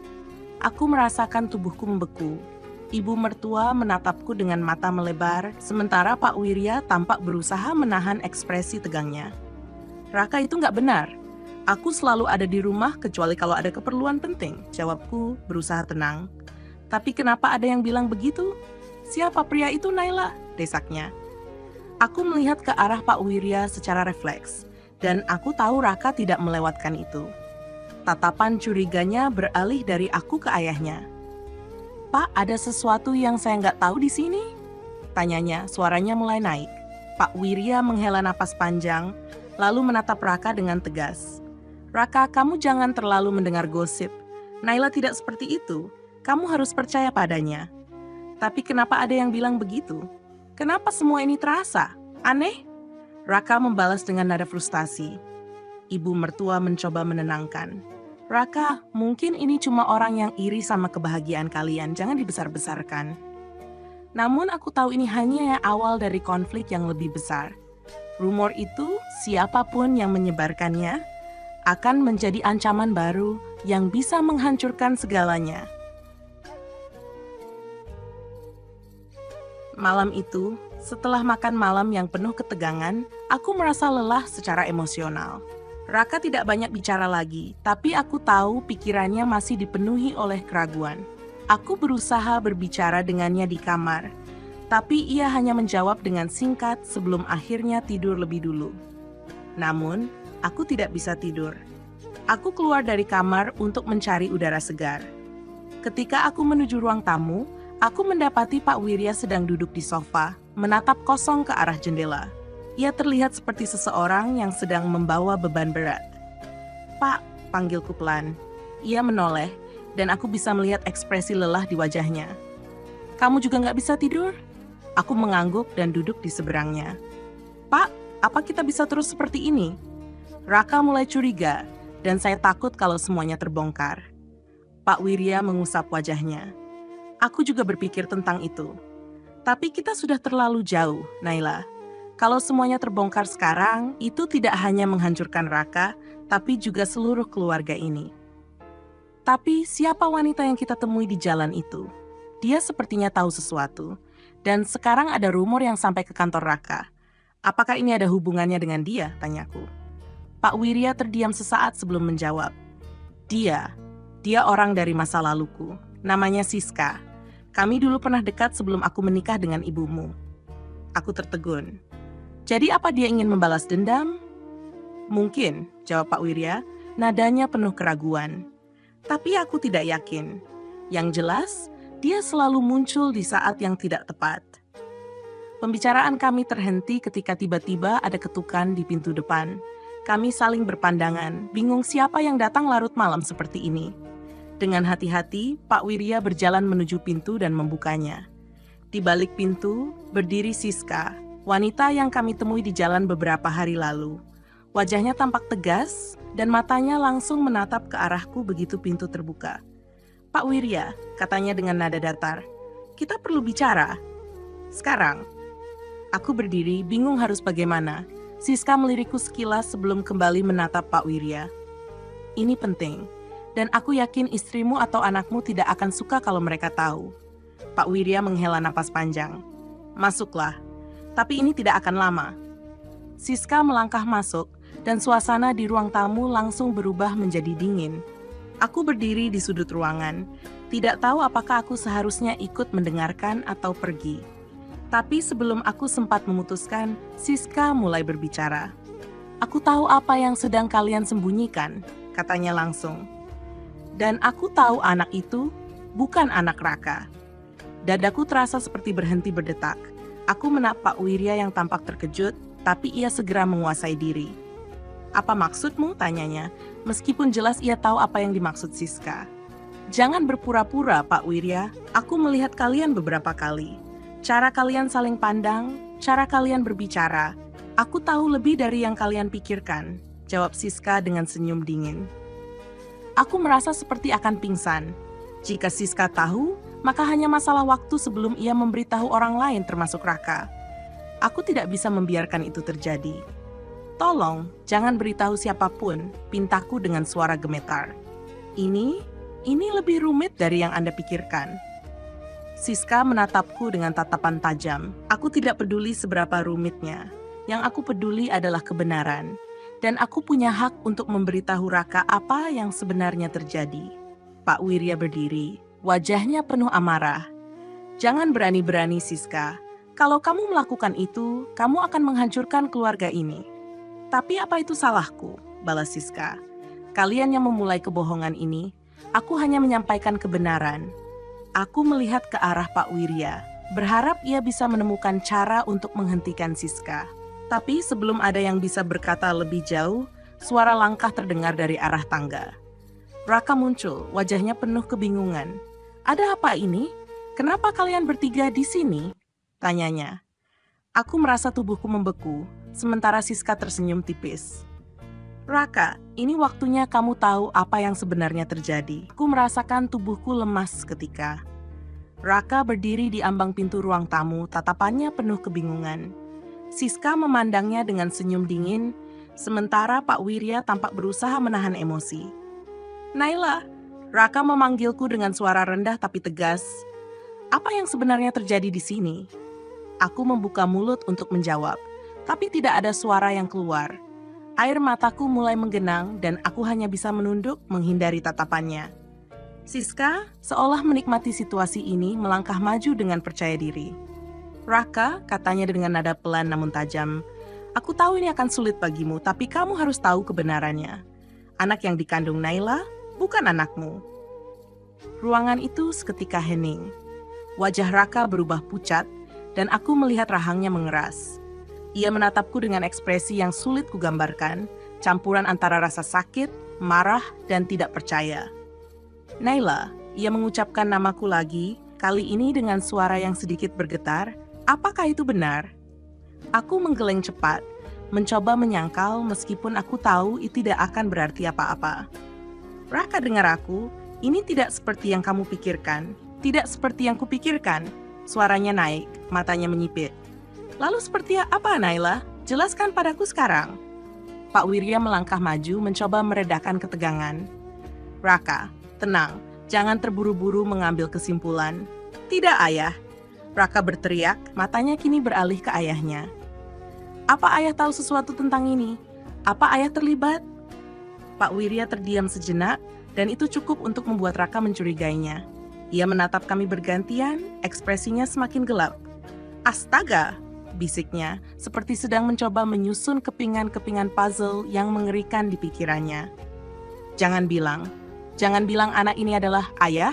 Aku merasakan tubuhku membeku. Ibu mertua menatapku dengan mata melebar, sementara Pak Wirya tampak berusaha menahan ekspresi tegangnya. Raka, itu nggak benar. Aku selalu ada di rumah kecuali kalau ada keperluan penting, jawabku berusaha tenang. Tapi kenapa ada yang bilang begitu? Siapa pria itu, Naila? Desaknya. Aku melihat ke arah Pak Wirya secara refleks, dan aku tahu Raka tidak melewatkan itu. Tatapan curiganya beralih dari aku ke ayahnya. Pak, ada sesuatu yang saya nggak tahu di sini? Tanyanya, suaranya mulai naik. Pak Wirya menghela napas panjang, lalu menatap Raka dengan tegas. Raka, kamu jangan terlalu mendengar gosip. Naila tidak seperti itu. Kamu harus percaya padanya. Tapi kenapa ada yang bilang begitu? Kenapa semua ini terasa? Aneh? Raka membalas dengan nada frustasi. Ibu mertua mencoba menenangkan. Raka, mungkin ini cuma orang yang iri sama kebahagiaan kalian, jangan dibesar-besarkan. Namun aku tahu ini hanya awal dari konflik yang lebih besar. Rumor itu, siapapun yang menyebarkannya, akan menjadi ancaman baru yang bisa menghancurkan segalanya. Malam itu, setelah makan malam yang penuh ketegangan, aku merasa lelah secara emosional. Raka tidak banyak bicara lagi, tapi aku tahu pikirannya masih dipenuhi oleh keraguan. Aku berusaha berbicara dengannya di kamar, tapi ia hanya menjawab dengan singkat sebelum akhirnya tidur lebih dulu. Namun, aku tidak bisa tidur. Aku keluar dari kamar untuk mencari udara segar. Ketika aku menuju ruang tamu, aku mendapati Pak Wirya sedang duduk di sofa, menatap kosong ke arah jendela. Ia terlihat seperti seseorang yang sedang membawa beban berat. Pak, panggilku pelan. Ia menoleh, dan aku bisa melihat ekspresi lelah di wajahnya. Kamu juga nggak bisa tidur? Aku mengangguk dan duduk di seberangnya. Pak, apa kita bisa terus seperti ini? Raka mulai curiga, dan saya takut kalau semuanya terbongkar. Pak Wirya mengusap wajahnya. Aku juga berpikir tentang itu. Tapi kita sudah terlalu jauh, Naila. Kalau semuanya terbongkar sekarang, itu tidak hanya menghancurkan Raka, tapi juga seluruh keluarga ini. Tapi siapa wanita yang kita temui di jalan itu? Dia sepertinya tahu sesuatu. Dan sekarang ada rumor yang sampai ke kantor Raka. Apakah ini ada hubungannya dengan dia? Tanyaku. Pak Wirya terdiam sesaat sebelum menjawab. Dia orang dari masa laluku. Namanya Siska. Kami dulu pernah dekat sebelum aku menikah dengan ibumu. Aku tertegun. Jadi apa dia ingin membalas dendam? Mungkin, jawab Pak Wirya, nadanya penuh keraguan. Tapi aku tidak yakin. Yang jelas, dia selalu muncul di saat yang tidak tepat. Pembicaraan kami terhenti ketika tiba-tiba ada ketukan di pintu depan. Kami saling berpandangan, bingung siapa yang datang larut malam seperti ini. Dengan hati-hati, Pak Wirya berjalan menuju pintu dan membukanya. Di balik pintu, berdiri Siska, wanita yang kami temui di jalan beberapa hari lalu. Wajahnya tampak tegas dan matanya langsung menatap ke arahku begitu pintu terbuka. Pak Wirya, katanya dengan nada datar, kita perlu bicara. Sekarang. Aku berdiri, bingung harus bagaimana. Siska melirikku sekilas sebelum kembali menatap Pak Wirya. Ini penting, dan aku yakin istrimu atau anakmu tidak akan suka kalau mereka tahu. Pak Wirya menghela napas panjang. Masuklah. Tapi ini tidak akan lama. Siska melangkah masuk, dan suasana di ruang tamu langsung berubah menjadi dingin. Aku berdiri di sudut ruangan, tidak tahu apakah aku seharusnya ikut mendengarkan atau pergi. Tapi sebelum aku sempat memutuskan, Siska mulai berbicara. Aku tahu apa yang sedang kalian sembunyikan, katanya langsung. Dan aku tahu anak itu bukan anak Raka. Dadaku terasa seperti berhenti berdetak. Aku menatap Pak Wirya yang tampak terkejut, tapi ia segera menguasai diri. "Apa maksudmu?" tanyanya, meskipun jelas ia tahu apa yang dimaksud Siska. "Jangan berpura-pura, Pak Wirya. Aku melihat kalian beberapa kali. Cara kalian saling pandang, cara kalian berbicara. Aku tahu lebih dari yang kalian pikirkan," jawab Siska dengan senyum dingin. Aku merasa seperti akan pingsan. Jika Siska tahu, maka hanya masalah waktu sebelum ia memberitahu orang lain termasuk Raka. Aku tidak bisa membiarkan itu terjadi. "Tolong, jangan beritahu siapapun," pintaku dengan suara gemetar. Ini lebih rumit dari yang Anda pikirkan." Siska menatapku dengan tatapan tajam. Aku tidak peduli seberapa rumitnya. Yang aku peduli adalah kebenaran. Dan aku punya hak untuk memberitahu Raka apa yang sebenarnya terjadi. Pak Wirya berdiri, wajahnya penuh amarah. "Jangan berani-berani, Siska. Kalau kamu melakukan itu, kamu akan menghancurkan keluarga ini." "Tapi apa itu salahku?" balas Siska. "Kalian yang memulai kebohongan ini. Aku hanya menyampaikan kebenaran." Aku melihat ke arah Pak Wirya, berharap ia bisa menemukan cara untuk menghentikan Siska. Tapi sebelum ada yang bisa berkata lebih jauh, suara langkah terdengar dari arah tangga. Raka muncul, wajahnya penuh kebingungan. "Ada apa ini? Kenapa kalian bertiga di sini?" tanyanya. Aku merasa tubuhku membeku, sementara Siska tersenyum tipis. "Raka, ini waktunya kamu tahu apa yang sebenarnya terjadi." Aku merasakan tubuhku lemas seketika. Raka berdiri di ambang pintu ruang tamu, tatapannya penuh kebingungan. Siska memandangnya dengan senyum dingin, sementara Pak Wirya tampak berusaha menahan emosi. "Naila," Raka memanggilku dengan suara rendah tapi tegas. "Apa yang sebenarnya terjadi di sini?" Aku membuka mulut untuk menjawab, tapi tidak ada suara yang keluar. Air mataku mulai menggenang dan aku hanya bisa menunduk menghindari tatapannya. Siska seolah menikmati situasi ini melangkah maju dengan percaya diri. "Raka," katanya dengan nada pelan namun tajam, "aku tahu ini akan sulit bagimu, tapi kamu harus tahu kebenarannya. Anak yang dikandung Naila bukan anakmu." Ruangan itu seketika hening. Wajah Raka berubah pucat dan aku melihat rahangnya mengeras. Ia menatapku dengan ekspresi yang sulit kugambarkan, campuran antara rasa sakit, marah, dan tidak percaya. "Naila," ia mengucapkan namaku lagi, kali ini dengan suara yang sedikit bergetar. "Apakah itu benar?" Aku menggeleng cepat, mencoba menyangkal meskipun aku tahu itu tidak akan berarti apa-apa. "Raka, dengar aku, ini tidak seperti yang kamu pikirkan. Tidak seperti yang kupikirkan." Suaranya naik, matanya menyipit. "Lalu seperti apa, Naila? Jelaskan padaku sekarang." Pak Wirya melangkah maju mencoba meredakan ketegangan. "Raka, tenang, jangan terburu-buru mengambil kesimpulan." "Tidak, Ayah." Raka berteriak, matanya kini beralih ke ayahnya. "Apa Ayah tahu sesuatu tentang ini? Apa Ayah terlibat?" Pak Wirya terdiam sejenak, dan itu cukup untuk membuat Raka mencurigainya. Ia menatap kami bergantian, ekspresinya semakin gelap. "Astaga!" bisiknya, seperti sedang mencoba menyusun kepingan-kepingan puzzle yang mengerikan di pikirannya. Jangan bilang anak ini adalah Ayah."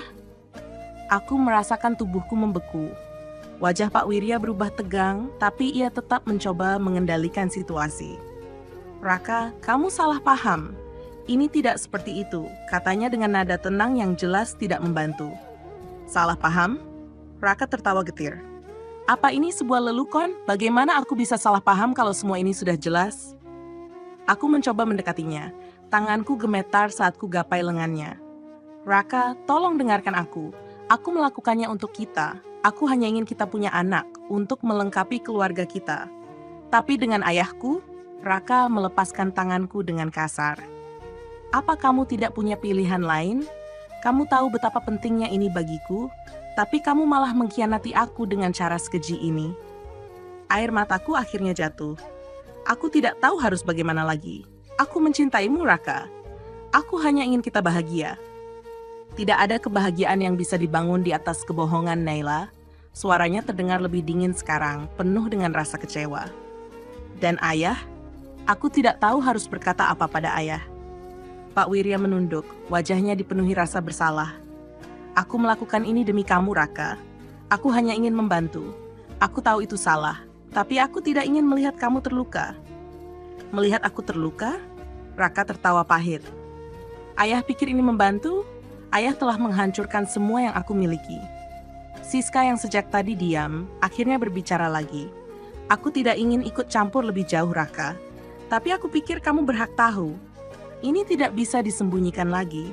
Aku merasakan tubuhku membeku. Wajah Pak Wirya berubah tegang, tapi ia tetap mencoba mengendalikan situasi. "Raka, kamu salah paham. Ini tidak seperti itu," katanya dengan nada tenang yang jelas tidak membantu. "Salah paham?" Raka tertawa getir. "Apa ini sebuah lelukon? Bagaimana aku bisa salah paham kalau semua ini sudah jelas?" Aku mencoba mendekatinya. Tanganku gemetar saat ku gapai lengannya. "Raka, tolong dengarkan aku. Aku melakukannya untuk kita. Aku hanya ingin kita punya anak, untuk melengkapi keluarga kita. Tapi dengan ayahku," Raka melepaskan tanganku dengan kasar. "Apa kamu tidak punya pilihan lain? Kamu tahu betapa pentingnya ini bagiku, tapi kamu malah mengkhianati aku dengan cara sekeji ini." Air mataku akhirnya jatuh. Aku tidak tahu harus bagaimana lagi. Aku mencintaimu, Raka. Aku hanya ingin kita bahagia. Tidak ada kebahagiaan yang bisa dibangun di atas kebohongan, Naila. Suaranya terdengar lebih dingin sekarang, penuh dengan rasa kecewa. "Dan Ayah? Aku tidak tahu harus berkata apa pada Ayah." Pak Wirya menunduk, wajahnya dipenuhi rasa bersalah. "Aku melakukan ini demi kamu, Raka. Aku hanya ingin membantu. Aku tahu itu salah. Tapi aku tidak ingin melihat kamu terluka. Melihat aku terluka? Raka tertawa pahit. Ayah pikir ini membantu? Ayah telah menghancurkan semua yang aku miliki. Siska yang sejak tadi diam, akhirnya berbicara lagi. Aku tidak ingin ikut campur lebih jauh, Raka. Tapi aku pikir kamu berhak tahu. Ini tidak bisa disembunyikan lagi.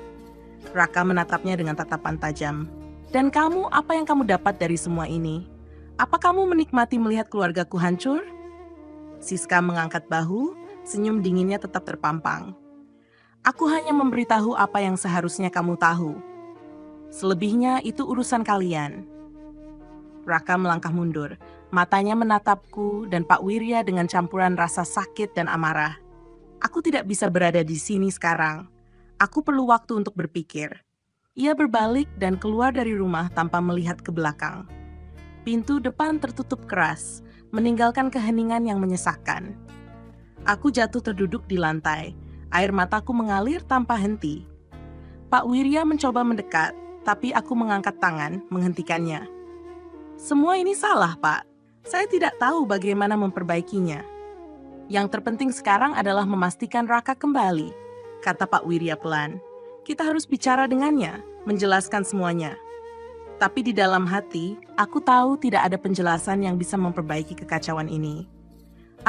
Raka menatapnya dengan tatapan tajam. Dan kamu, apa yang kamu dapat dari semua ini? Apa kamu menikmati melihat keluargaku hancur? Siska mengangkat bahu, senyum dinginnya tetap terpampang. Aku hanya memberitahu apa yang seharusnya kamu tahu. Selebihnya itu urusan kalian. Raka melangkah mundur, matanya menatapku dan Pak Wirya dengan campuran rasa sakit dan amarah. Aku tidak bisa berada di sini sekarang. Aku perlu waktu untuk berpikir. Ia berbalik dan keluar dari rumah tanpa melihat ke belakang. Pintu depan tertutup keras, meninggalkan keheningan yang menyesakkan. Aku jatuh terduduk di lantai, air mataku mengalir tanpa henti. Pak Wirya mencoba mendekat, tapi aku mengangkat tangan, menghentikannya. Semua ini salah, Pak. Saya tidak tahu bagaimana memperbaikinya. Yang terpenting sekarang adalah memastikan Raka kembali, kata Pak Wirya pelan. Kita harus bicara dengannya, menjelaskan semuanya. Tapi di dalam hati, aku tahu tidak ada penjelasan yang bisa memperbaiki kekacauan ini.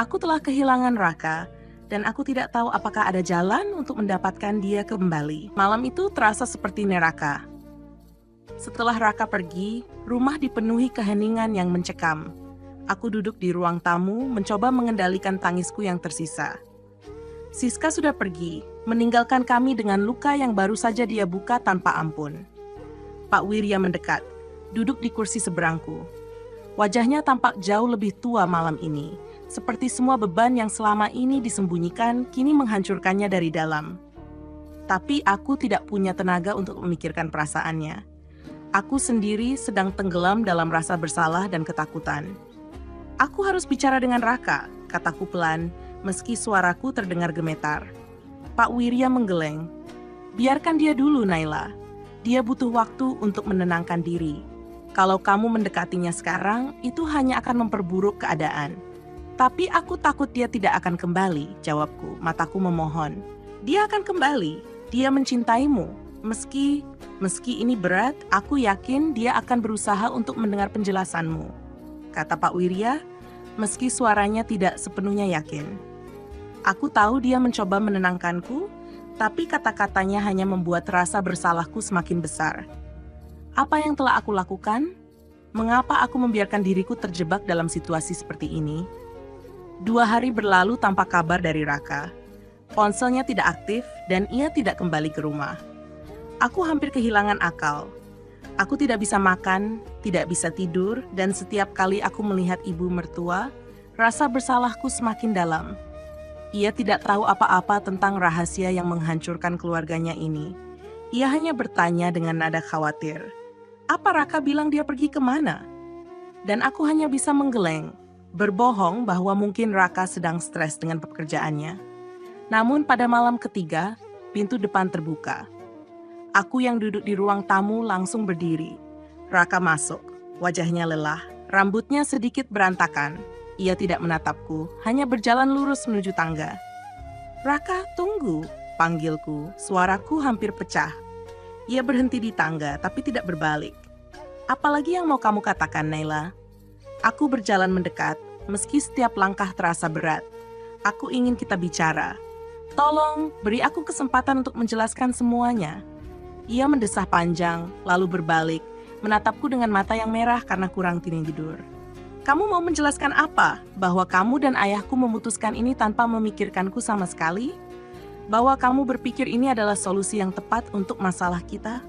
Aku telah kehilangan Raka, dan aku tidak tahu apakah ada jalan untuk mendapatkan dia kembali. Malam itu terasa seperti neraka. Setelah Raka pergi, rumah dipenuhi keheningan yang mencekam. Aku duduk di ruang tamu, mencoba mengendalikan tangisku yang tersisa. Siska sudah pergi, meninggalkan kami dengan luka yang baru saja dia buka tanpa ampun. Pak Wirya mendekat, duduk di kursi seberangku. Wajahnya tampak jauh lebih tua malam ini, seperti semua beban yang selama ini disembunyikan kini menghancurkannya dari dalam. Tapi aku tidak punya tenaga untuk memikirkan perasaannya. Aku sendiri sedang tenggelam dalam rasa bersalah dan ketakutan. Aku harus bicara dengan Raka, kataku pelan, meski suaraku terdengar gemetar. Pak Wirya menggeleng. Biarkan dia dulu, Naila. Dia butuh waktu untuk menenangkan diri. Kalau kamu mendekatinya sekarang, itu hanya akan memperburuk keadaan. Tapi aku takut dia tidak akan kembali, jawabku, mataku memohon. Dia akan kembali, dia mencintaimu. Meski ini berat, aku yakin dia akan berusaha untuk mendengar penjelasanmu, kata Pak Wirya, meski suaranya tidak sepenuhnya yakin. Aku tahu dia mencoba menenangkanku, tapi kata-katanya hanya membuat rasa bersalahku semakin besar. Apa yang telah aku lakukan? Mengapa aku membiarkan diriku terjebak dalam situasi seperti ini? 2 hari berlalu tanpa kabar dari Raka. Ponselnya tidak aktif dan ia tidak kembali ke rumah. Aku hampir kehilangan akal. Aku tidak bisa makan, tidak bisa tidur, dan setiap kali aku melihat ibu mertua, rasa bersalahku semakin dalam. Ia tidak tahu apa-apa tentang rahasia yang menghancurkan keluarganya ini. Ia hanya bertanya dengan nada khawatir. Apa Raka bilang dia pergi kemana? Dan aku hanya bisa menggeleng, berbohong bahwa mungkin Raka sedang stres dengan pekerjaannya. Namun pada malam ketiga, pintu depan terbuka. Aku yang duduk di ruang tamu langsung berdiri. Raka masuk, wajahnya lelah, rambutnya sedikit berantakan. Ia tidak menatapku, hanya berjalan lurus menuju tangga. Raka, tunggu, panggilku, suaraku hampir pecah. Ia berhenti di tangga, tapi tidak berbalik. Apalagi yang mau kamu katakan, Naila? Aku berjalan mendekat, meski setiap langkah terasa berat. Aku ingin kita bicara. Tolong, beri aku kesempatan untuk menjelaskan semuanya. Ia mendesah panjang, lalu berbalik, menatapku dengan mata yang merah karena kurang tidur. Kamu mau menjelaskan apa? Bahwa kamu dan ayahku memutuskan ini tanpa memikirkanku sama sekali? Bahwa kamu berpikir ini adalah solusi yang tepat untuk masalah kita?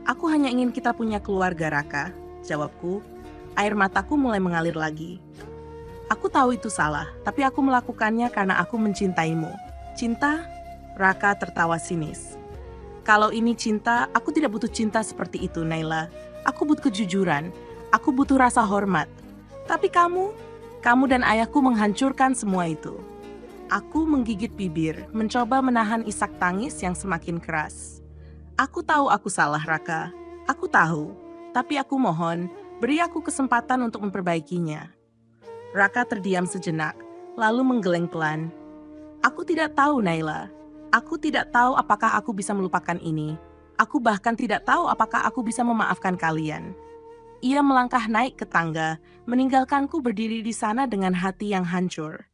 Aku hanya ingin kita punya keluarga, Raka, jawabku. Air mataku mulai mengalir lagi. Aku tahu itu salah, tapi aku melakukannya karena aku mencintaimu. Cinta? Raka tertawa sinis. Kalau ini cinta, aku tidak butuh cinta seperti itu, Naila. Aku butuh kejujuran. Aku butuh rasa hormat. Tapi kamu dan ayahku menghancurkan semua itu. Aku menggigit bibir, mencoba menahan isak tangis yang semakin keras. Aku tahu aku salah, Raka. Aku tahu. Tapi aku mohon, beri aku kesempatan untuk memperbaikinya. Raka terdiam sejenak, lalu menggeleng pelan. Aku tidak tahu, Naila. Aku tidak tahu apakah aku bisa melupakan ini. Aku bahkan tidak tahu apakah aku bisa memaafkan kalian. Ia melangkah naik ke tangga, meninggalkanku berdiri di sana dengan hati yang hancur.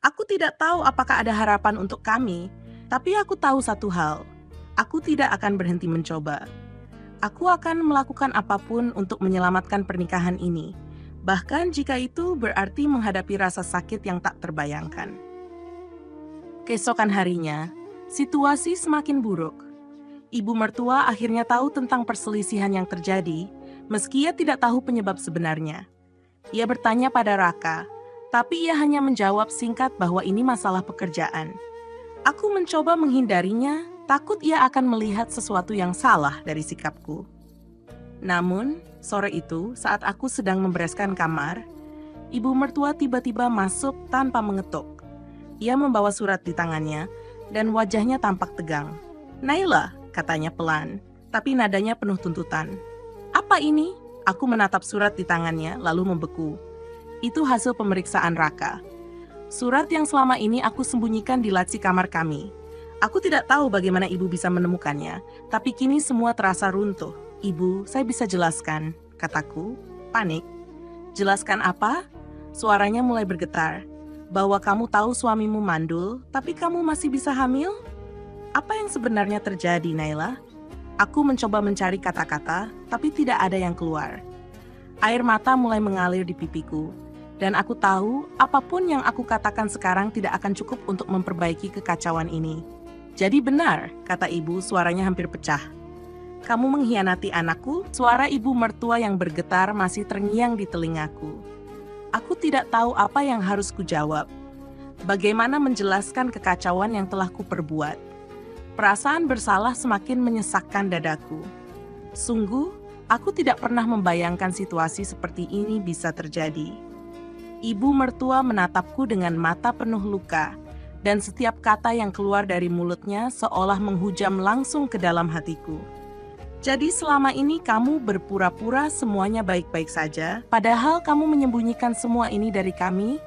Aku tidak tahu apakah ada harapan untuk kami, tapi aku tahu satu hal. Aku tidak akan berhenti mencoba. Aku akan melakukan apapun untuk menyelamatkan pernikahan ini, bahkan jika itu berarti menghadapi rasa sakit yang tak terbayangkan. Keesokan harinya, situasi semakin buruk. Ibu mertua akhirnya tahu tentang perselisihan yang terjadi, meski ia tidak tahu penyebab sebenarnya. Ia bertanya pada Raka, tapi ia hanya menjawab singkat bahwa ini masalah pekerjaan. Aku mencoba menghindarinya, takut ia akan melihat sesuatu yang salah dari sikapku. Namun, sore itu saat aku sedang membereskan kamar, ibu mertua tiba-tiba masuk tanpa mengetuk. Ia membawa surat di tangannya dan wajahnya tampak tegang. "Naila," katanya pelan, tapi nadanya penuh tuntutan. "Apa ini?" Aku menatap surat di tangannya lalu membeku. Itu hasil pemeriksaan Raka. Surat yang selama ini aku sembunyikan di laci kamar kami. Aku tidak tahu bagaimana ibu bisa menemukannya, tapi kini semua terasa runtuh. "Ibu, saya bisa jelaskan," kataku, panik. "Jelaskan apa?" Suaranya mulai bergetar. "Bahwa kamu tahu suamimu mandul, tapi kamu masih bisa hamil? Apa yang sebenarnya terjadi, Naila?" Aku mencoba mencari kata-kata, tapi tidak ada yang keluar. Air mata mulai mengalir di pipiku, dan aku tahu apapun yang aku katakan sekarang tidak akan cukup untuk memperbaiki kekacauan ini. "Jadi benar," kata ibu, suaranya hampir pecah. "Kamu mengkhianati anakku?" Suara ibu mertua yang bergetar masih terngiang di telingaku. Aku tidak tahu apa yang harus kujawab. Bagaimana menjelaskan kekacauan yang telah kuperbuat? Perasaan bersalah semakin menyesakkan dadaku. Sungguh, aku tidak pernah membayangkan situasi seperti ini bisa terjadi. Ibu mertua menatapku dengan mata penuh luka, dan setiap kata yang keluar dari mulutnya seolah menghujam langsung ke dalam hatiku. "Jadi selama ini kamu berpura-pura semuanya baik-baik saja, padahal kamu menyembunyikan semua ini dari kami?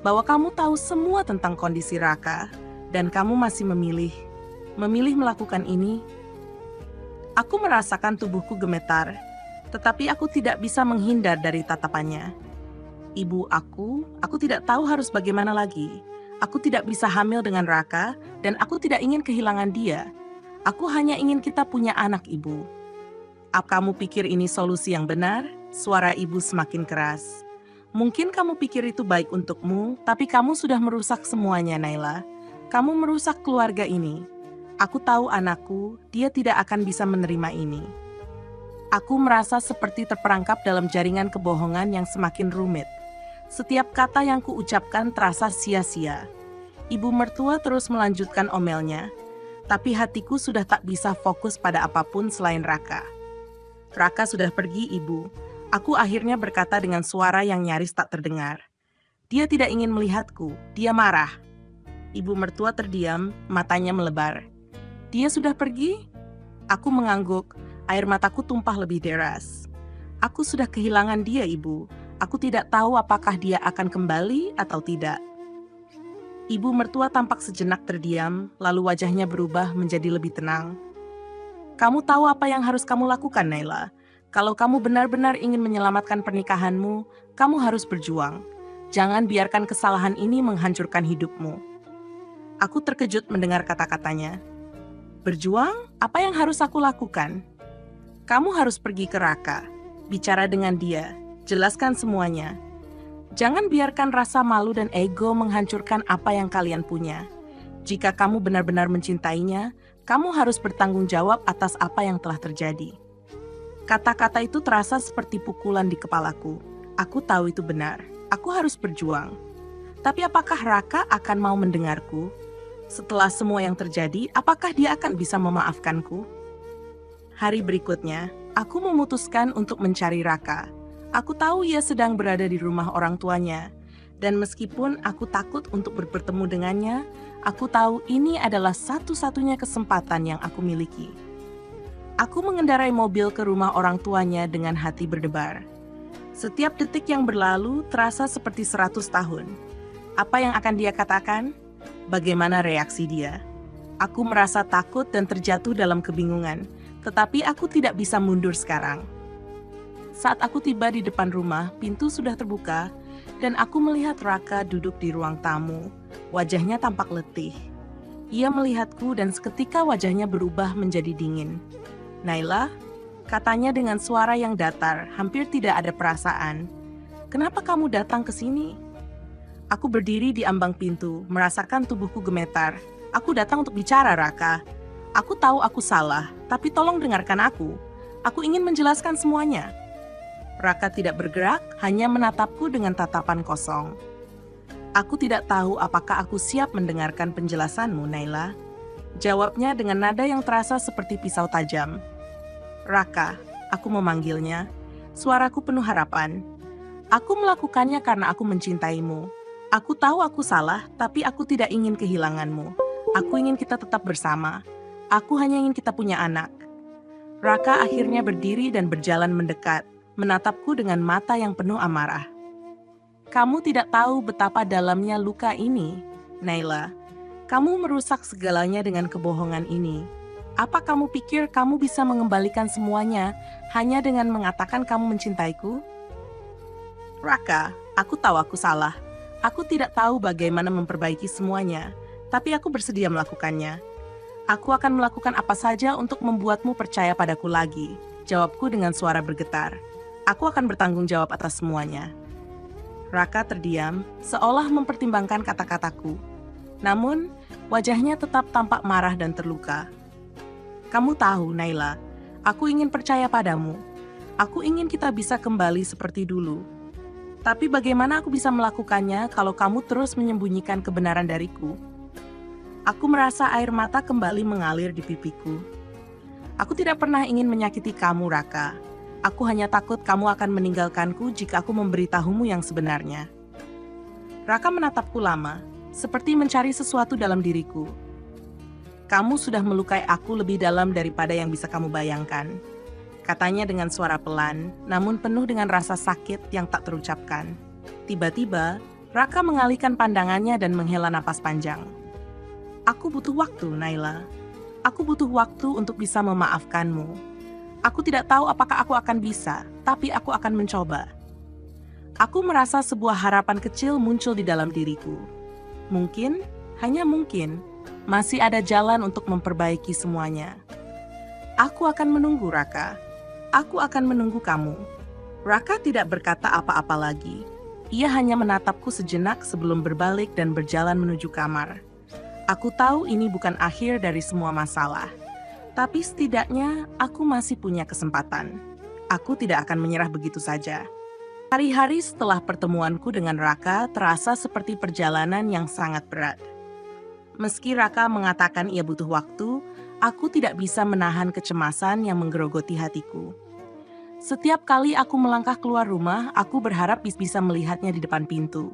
Bahwa kamu tahu semua tentang kondisi Raka, dan kamu masih memilih melakukan ini?" Aku merasakan tubuhku gemetar, tetapi aku tidak bisa menghindar dari tatapannya. "Ibu, aku tidak tahu harus bagaimana lagi. Aku tidak bisa hamil dengan Raka, dan aku tidak ingin kehilangan dia. Aku hanya ingin kita punya anak, Ibu." "Apa kamu pikir ini solusi yang benar?" Suara ibu semakin keras. "Mungkin kamu pikir itu baik untukmu, tapi kamu sudah merusak semuanya, Naila. Kamu merusak keluarga ini. Aku tahu anakku, dia tidak akan bisa menerima ini." Aku merasa seperti terperangkap dalam jaringan kebohongan yang semakin rumit. Setiap kata yang kuucapkan terasa sia-sia. Ibu mertua terus melanjutkan omelnya, tapi hatiku sudah tak bisa fokus pada apapun selain Raka. "Raka sudah pergi, Ibu." Aku akhirnya berkata dengan suara yang nyaris tak terdengar. "Dia tidak ingin melihatku, dia marah." Ibu mertua terdiam, matanya melebar. "Dia sudah pergi?" Aku mengangguk, air mataku tumpah lebih deras. "Aku sudah kehilangan dia, Ibu. Aku tidak tahu apakah dia akan kembali atau tidak." Ibu mertua tampak sejenak terdiam, lalu wajahnya berubah menjadi lebih tenang. "Kamu tahu apa yang harus kamu lakukan, Naila. Kalau kamu benar-benar ingin menyelamatkan pernikahanmu, kamu harus berjuang. Jangan biarkan kesalahan ini menghancurkan hidupmu." Aku terkejut mendengar kata-katanya. "Berjuang? Apa yang harus aku lakukan?" "Kamu harus pergi ke Raka, bicara dengan dia, jelaskan semuanya. Jangan biarkan rasa malu dan ego menghancurkan apa yang kalian punya. Jika kamu benar-benar mencintainya, kamu harus bertanggung jawab atas apa yang telah terjadi." Kata-kata itu terasa seperti pukulan di kepalaku. Aku tahu itu benar. Aku harus berjuang. Tapi apakah Raka akan mau mendengarku? Setelah semua yang terjadi, apakah dia akan bisa memaafkanku? Hari berikutnya, aku memutuskan untuk mencari Raka. Aku tahu ia sedang berada di rumah orang tuanya, dan meskipun aku takut untuk bertemu dengannya, aku tahu ini adalah satu-satunya kesempatan yang aku miliki. Aku mengendarai mobil ke rumah orang tuanya dengan hati berdebar. Setiap detik yang berlalu terasa seperti 100 tahun. Apa yang akan dia katakan? Bagaimana reaksi dia? Aku merasa takut dan terjatuh dalam kebingungan, tetapi aku tidak bisa mundur sekarang. Saat aku tiba di depan rumah, pintu sudah terbuka, dan aku melihat Raka duduk di ruang tamu. Wajahnya tampak letih. Ia melihatku dan seketika wajahnya berubah menjadi dingin. "Naila," katanya dengan suara yang datar, hampir tidak ada perasaan. "Kenapa kamu datang ke sini?" Aku berdiri di ambang pintu, merasakan tubuhku gemetar. "Aku datang untuk bicara, Raka. Aku tahu aku salah, tapi tolong dengarkan aku. Aku ingin menjelaskan semuanya." Raka tidak bergerak, hanya menatapku dengan tatapan kosong. "Aku tidak tahu apakah aku siap mendengarkan penjelasanmu, Naila," jawabnya dengan nada yang terasa seperti pisau tajam. "Raka," aku memanggilnya, suaraku penuh harapan. "Aku melakukannya karena aku mencintaimu. Aku tahu aku salah, tapi aku tidak ingin kehilanganmu. Aku ingin kita tetap bersama. Aku hanya ingin kita punya anak." Raka akhirnya berdiri dan berjalan mendekat, menatapku dengan mata yang penuh amarah. "Kamu tidak tahu betapa dalamnya luka ini, Naila. Kamu merusak segalanya dengan kebohongan ini. Apa kamu pikir kamu bisa mengembalikan semuanya hanya dengan mengatakan kamu mencintaiku?" "Raka, aku tahu aku salah. Aku tidak tahu bagaimana memperbaiki semuanya, tapi aku bersedia melakukannya. Aku akan melakukan apa saja untuk membuatmu percaya padaku lagi," jawabku dengan suara bergetar. "Aku akan bertanggung jawab atas semuanya." Raka terdiam, seolah mempertimbangkan kata-kataku. Namun, wajahnya tetap tampak marah dan terluka. "Kamu tahu, Naila, aku ingin percaya padamu. Aku ingin kita bisa kembali seperti dulu. Tapi bagaimana aku bisa melakukannya kalau kamu terus menyembunyikan kebenaran dariku?" Aku merasa air mata kembali mengalir di pipiku. "Aku tidak pernah ingin menyakiti kamu, Raka. Aku hanya takut kamu akan meninggalkanku jika aku memberitahumu yang sebenarnya." Raka menatapku lama, seperti mencari sesuatu dalam diriku. "Kamu sudah melukai aku lebih dalam daripada yang bisa kamu bayangkan," katanya dengan suara pelan, namun penuh dengan rasa sakit yang tak terucapkan. Tiba-tiba, Raka mengalihkan pandangannya dan menghela napas panjang. "Aku butuh waktu, Naila. Aku butuh waktu untuk bisa memaafkanmu. Aku tidak tahu apakah aku akan bisa, tapi aku akan mencoba." Aku merasa sebuah harapan kecil muncul di dalam diriku. Mungkin, hanya mungkin, masih ada jalan untuk memperbaiki semuanya. "Aku akan menunggu, Raka. Aku akan menunggu kamu." Raka tidak berkata apa-apa lagi. Ia hanya menatapku sejenak sebelum berbalik dan berjalan menuju kamar. Aku tahu ini bukan akhir dari semua masalah. Tapi setidaknya aku masih punya kesempatan. Aku tidak akan menyerah begitu saja. Hari-hari setelah pertemuanku dengan Raka terasa seperti perjalanan yang sangat berat. Meski Raka mengatakan ia butuh waktu, aku tidak bisa menahan kecemasan yang menggerogoti hatiku. Setiap kali aku melangkah keluar rumah, aku berharap bisa melihatnya di depan pintu.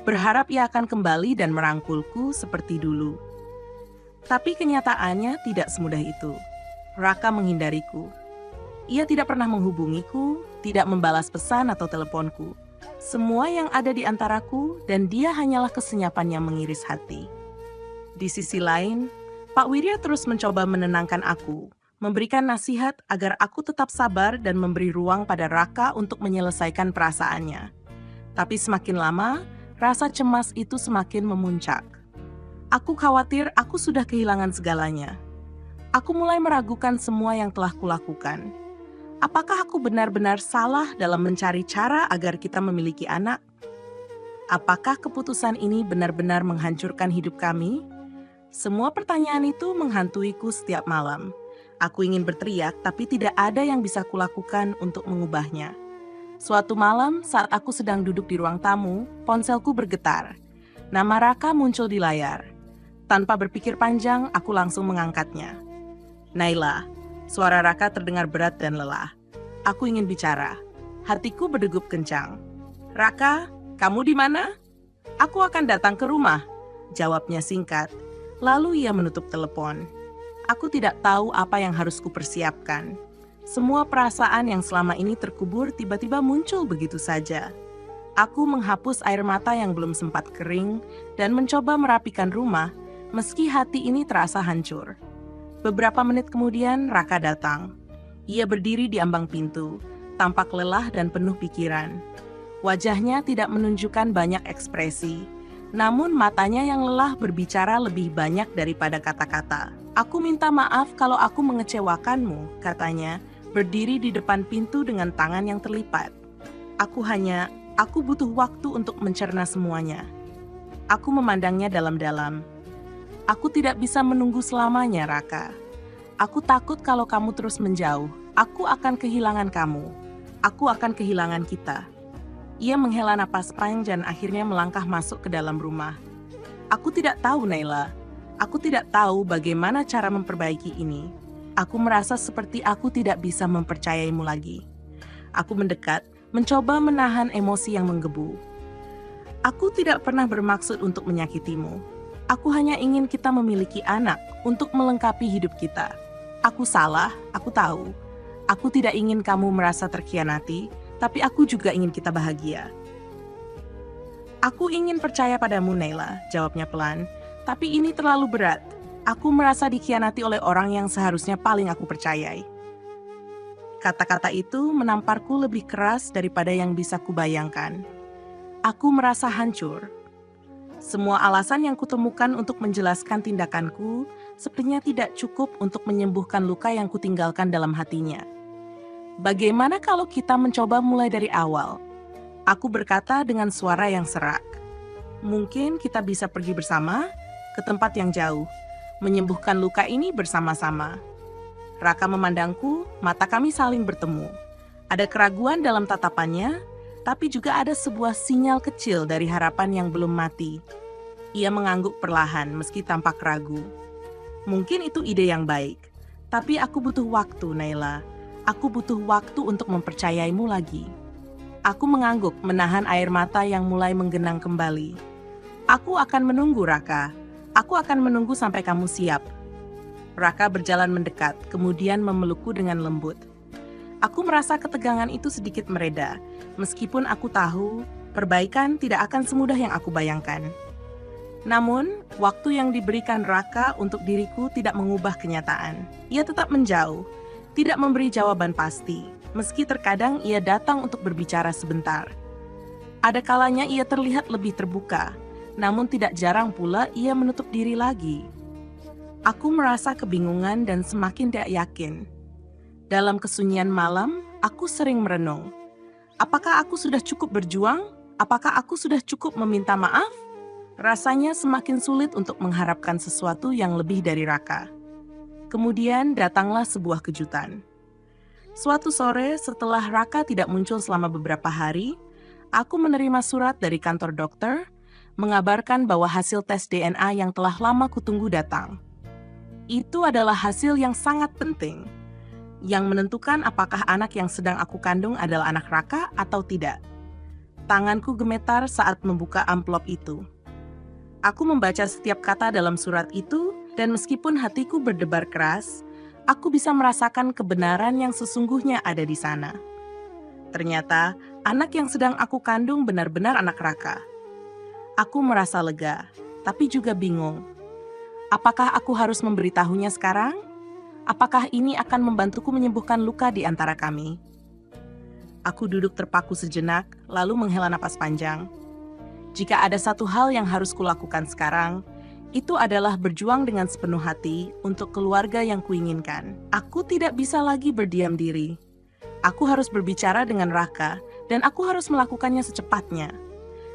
Berharap ia akan kembali dan merangkulku seperti dulu. Tapi kenyataannya tidak semudah itu. Raka menghindariku. Ia tidak pernah menghubungiku, tidak membalas pesan atau teleponku. Semua yang ada di antaraku dan dia hanyalah kesenyapan yang mengiris hati. Di sisi lain, Pak Wirya terus mencoba menenangkan aku, memberikan nasihat agar aku tetap sabar dan memberi ruang pada Raka untuk menyelesaikan perasaannya. Tapi semakin lama, rasa cemas itu semakin memuncak. Aku khawatir aku sudah kehilangan segalanya. Aku mulai meragukan semua yang telah kulakukan. Apakah aku benar-benar salah dalam mencari cara agar kita memiliki anak? Apakah keputusan ini benar-benar menghancurkan hidup kami? Semua pertanyaan itu menghantuiku setiap malam. Aku ingin berteriak, tapi tidak ada yang bisa kulakukan untuk mengubahnya. Suatu malam, saat aku sedang duduk di ruang tamu, ponselku bergetar. Nama Raka muncul di layar. Tanpa berpikir panjang, aku langsung mengangkatnya. "Naila," suara Raka terdengar berat dan lelah. Aku ingin bicara. Hatiku berdegup kencang. "Raka, kamu di mana?" "Aku akan datang ke rumah," jawabnya singkat. Lalu ia menutup telepon. Aku tidak tahu apa yang harus kupersiapkan. Semua perasaan yang selama ini terkubur tiba-tiba muncul begitu saja. Aku menghapus air mata yang belum sempat kering dan mencoba merapikan rumah, meski hati ini terasa hancur. Beberapa menit kemudian, Raka datang. Ia berdiri di ambang pintu, tampak lelah dan penuh pikiran. Wajahnya tidak menunjukkan banyak ekspresi, namun matanya yang lelah berbicara lebih banyak daripada kata-kata. "Aku minta maaf kalau aku mengecewakanmu," katanya, berdiri di depan pintu dengan tangan yang terlipat. Aku butuh waktu untuk mencerna semuanya." Aku memandangnya dalam-dalam. "Aku tidak bisa menunggu selamanya, Raka. Aku takut kalau kamu terus menjauh, aku akan kehilangan kamu. Aku akan kehilangan kita." Ia menghela napas panjang dan akhirnya melangkah masuk ke dalam rumah. "Aku tidak tahu, Naila. Aku tidak tahu bagaimana cara memperbaiki ini. Aku merasa seperti aku tidak bisa mempercayaimu lagi." Aku mendekat, mencoba menahan emosi yang menggebu. "Aku tidak pernah bermaksud untuk menyakitimu. Aku hanya ingin kita memiliki anak untuk melengkapi hidup kita. Aku salah, aku tahu. Aku tidak ingin kamu merasa terkhianati, tapi aku juga ingin kita bahagia." "Aku ingin percaya padamu, Naila," jawabnya pelan. "Tapi ini terlalu berat. Aku merasa dikhianati oleh orang yang seharusnya paling aku percayai." Kata-kata itu menamparku lebih keras daripada yang bisa kubayangkan. Aku merasa hancur. Semua alasan yang kutemukan untuk menjelaskan tindakanku sepertinya tidak cukup untuk menyembuhkan luka yang kutinggalkan dalam hatinya. "Bagaimana kalau kita mencoba mulai dari awal?" Aku berkata dengan suara yang serak. "Mungkin kita bisa pergi bersama ke tempat yang jauh, menyembuhkan luka ini bersama-sama." Raka memandangku, mata kami saling bertemu. Ada keraguan dalam tatapannya, tapi juga ada sebuah sinyal kecil dari harapan yang belum mati. Ia mengangguk perlahan meski tampak ragu. "Mungkin itu ide yang baik, tapi aku butuh waktu, Naila. Aku butuh waktu untuk mempercayaimu lagi." Aku mengangguk menahan air mata yang mulai menggenang kembali. "Aku akan menunggu, Raka. Aku akan menunggu sampai kamu siap." Raka berjalan mendekat, kemudian memelukku dengan lembut. Aku merasa ketegangan itu sedikit mereda, meskipun aku tahu perbaikan tidak akan semudah yang aku bayangkan. Namun, waktu yang diberikan Raka untuk diriku tidak mengubah kenyataan. Ia tetap menjauh, tidak memberi jawaban pasti, meski terkadang ia datang untuk berbicara sebentar. Ada kalanya ia terlihat lebih terbuka, namun tidak jarang pula ia menutup diri lagi. Aku merasa kebingungan dan semakin tidak yakin. Dalam kesunyian malam, aku sering merenung. Apakah aku sudah cukup berjuang? Apakah aku sudah cukup meminta maaf? Rasanya semakin sulit untuk mengharapkan sesuatu yang lebih dari Raka. Kemudian datanglah sebuah kejutan. Suatu sore setelah Raka tidak muncul selama beberapa hari, aku menerima surat dari kantor dokter mengabarkan bahwa hasil tes DNA yang telah lama kutunggu datang. Itu adalah hasil yang sangat penting, yang menentukan apakah anak yang sedang aku kandung adalah anak Raka atau tidak. Tanganku gemetar saat membuka amplop itu. Aku membaca setiap kata dalam surat itu, dan meskipun hatiku berdebar keras, aku bisa merasakan kebenaran yang sesungguhnya ada di sana. Ternyata, anak yang sedang aku kandung benar-benar anak Raka. Aku merasa lega, tapi juga bingung. Apakah aku harus memberitahunya sekarang? Apakah ini akan membantuku menyembuhkan luka di antara kami? Aku duduk terpaku sejenak, lalu menghela napas panjang. Jika ada satu hal yang harus kulakukan sekarang, itu adalah berjuang dengan sepenuh hati untuk keluarga yang kuinginkan. Aku tidak bisa lagi berdiam diri. Aku harus berbicara dengan Raka, dan aku harus melakukannya secepatnya.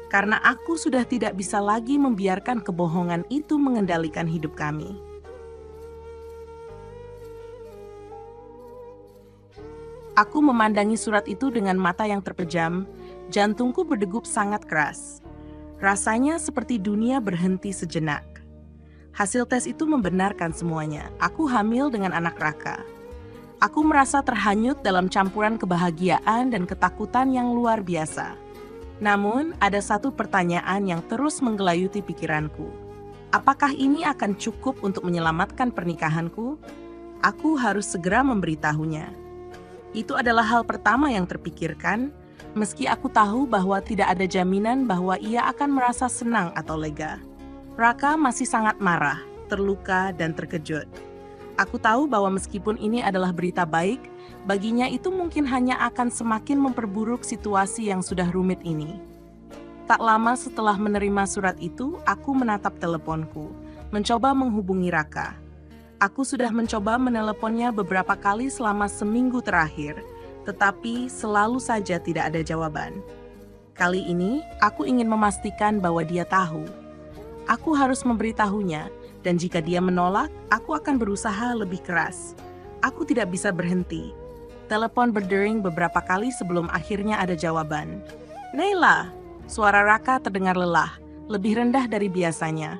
Karena aku sudah tidak bisa lagi membiarkan kebohongan itu mengendalikan hidup kami. Aku memandangi surat itu dengan mata yang terpejam, jantungku berdegup sangat keras. Rasanya seperti dunia berhenti sejenak. Hasil tes itu membenarkan semuanya. Aku hamil dengan anak Raka. Aku merasa terhanyut dalam campuran kebahagiaan dan ketakutan yang luar biasa. Namun, ada satu pertanyaan yang terus menggelayuti pikiranku. Apakah ini akan cukup untuk menyelamatkan pernikahanku? Aku harus segera memberitahunya. Itu adalah hal pertama yang terpikirkan, meski aku tahu bahwa tidak ada jaminan bahwa ia akan merasa senang atau lega. Raka masih sangat marah, terluka, dan terkejut. Aku tahu bahwa meskipun ini adalah berita baik, baginya itu mungkin hanya akan semakin memperburuk situasi yang sudah rumit ini. Tak lama setelah menerima surat itu, aku menatap teleponku, mencoba menghubungi Raka. Aku sudah mencoba meneleponnya beberapa kali selama seminggu terakhir, tetapi selalu saja tidak ada jawaban. Kali ini, aku ingin memastikan bahwa dia tahu. Aku harus memberitahunya, dan jika dia menolak, aku akan berusaha lebih keras. Aku tidak bisa berhenti. Telepon berdering beberapa kali sebelum akhirnya ada jawaban. "Naila!" Suara Raka terdengar lelah, lebih rendah dari biasanya.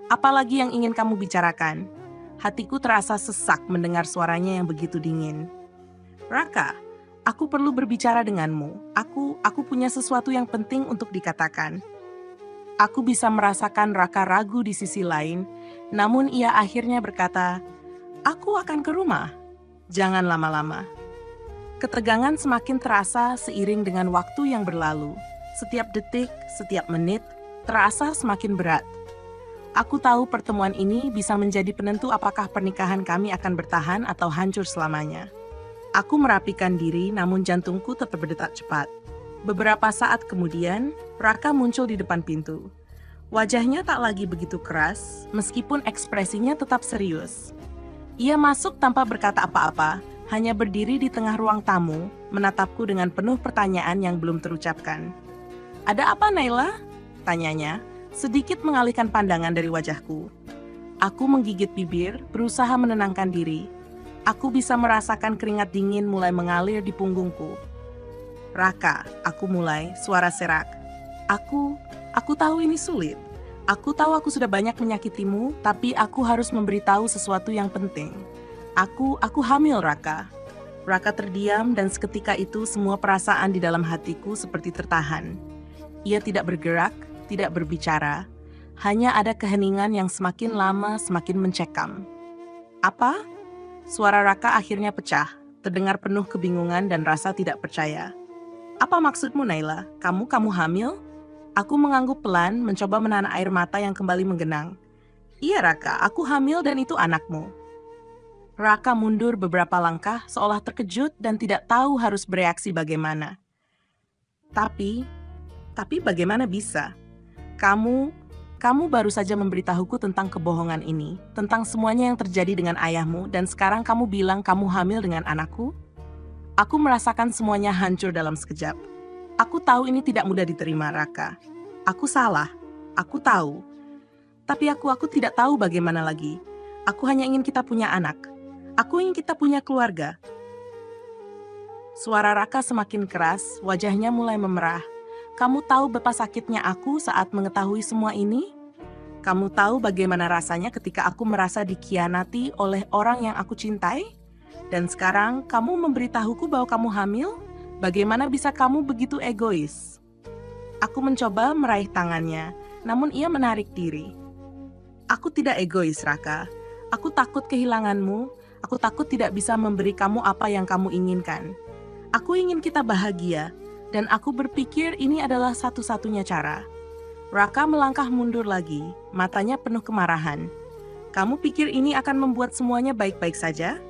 "Apalagi yang ingin kamu bicarakan?" Hatiku terasa sesak mendengar suaranya yang begitu dingin. "Raka, aku perlu berbicara denganmu. Aku punya sesuatu yang penting untuk dikatakan." Aku bisa merasakan Raka ragu di sisi lain, namun ia akhirnya berkata, "Aku akan ke rumah. Jangan lama-lama." Ketegangan semakin terasa seiring dengan waktu yang berlalu. Setiap detik, setiap menit, terasa semakin berat. Aku tahu pertemuan ini bisa menjadi penentu apakah pernikahan kami akan bertahan atau hancur selamanya. Aku merapikan diri, namun jantungku tetap berdetak cepat. Beberapa saat kemudian, Raka muncul di depan pintu. Wajahnya tak lagi begitu keras, meskipun ekspresinya tetap serius. Ia masuk tanpa berkata apa-apa, hanya berdiri di tengah ruang tamu, menatapku dengan penuh pertanyaan yang belum terucapkan. "Ada apa, Naila?" tanyanya, sedikit mengalihkan pandangan dari wajahku. Aku menggigit bibir, berusaha menenangkan diri. Aku bisa merasakan keringat dingin mulai mengalir di punggungku. "Raka," aku mulai, suara serak. Aku tahu ini sulit. Aku tahu aku sudah banyak menyakitimu, tapi aku harus memberitahu sesuatu yang penting. Aku hamil, Raka." Raka terdiam dan seketika itu semua perasaan di dalam hatiku seperti tertahan. Ia tidak bergerak, tidak berbicara, hanya ada keheningan yang semakin lama semakin mencekam. "Apa?" Suara Raka akhirnya pecah, terdengar penuh kebingungan dan rasa tidak percaya. "Apa maksudmu, Naila? Kamu hamil?" Aku mengangguk pelan, mencoba menahan air mata yang kembali menggenang. "Iya, Raka, aku hamil dan itu anakmu." Raka mundur beberapa langkah seolah terkejut dan tidak tahu harus bereaksi bagaimana. Tapi bagaimana bisa? Kamu baru saja memberitahuku tentang kebohongan ini, tentang semuanya yang terjadi dengan ayahmu, dan sekarang kamu bilang kamu hamil dengan anakku? Aku merasakan semuanya hancur dalam sekejap. Aku tahu ini tidak mudah diterima, Raka. Aku salah, aku tahu. Tapi aku tidak tahu bagaimana lagi. Aku hanya ingin kita punya anak. Aku ingin kita punya keluarga. Suara Raka semakin keras, wajahnya mulai memerah. "Kamu tahu betapa sakitnya aku saat mengetahui semua ini? Kamu tahu bagaimana rasanya ketika aku merasa dikhianati oleh orang yang aku cintai? Dan sekarang kamu memberitahuku bahwa kamu hamil? Bagaimana bisa kamu begitu egois?" Aku mencoba meraih tangannya, namun ia menarik diri. "Aku tidak egois, Raka. Aku takut kehilanganmu. Aku takut tidak bisa memberi kamu apa yang kamu inginkan. Aku ingin kita bahagia. Dan aku berpikir ini adalah satu-satunya cara." Raka melangkah mundur lagi, matanya penuh kemarahan. "Kamu pikir ini akan membuat semuanya baik-baik saja?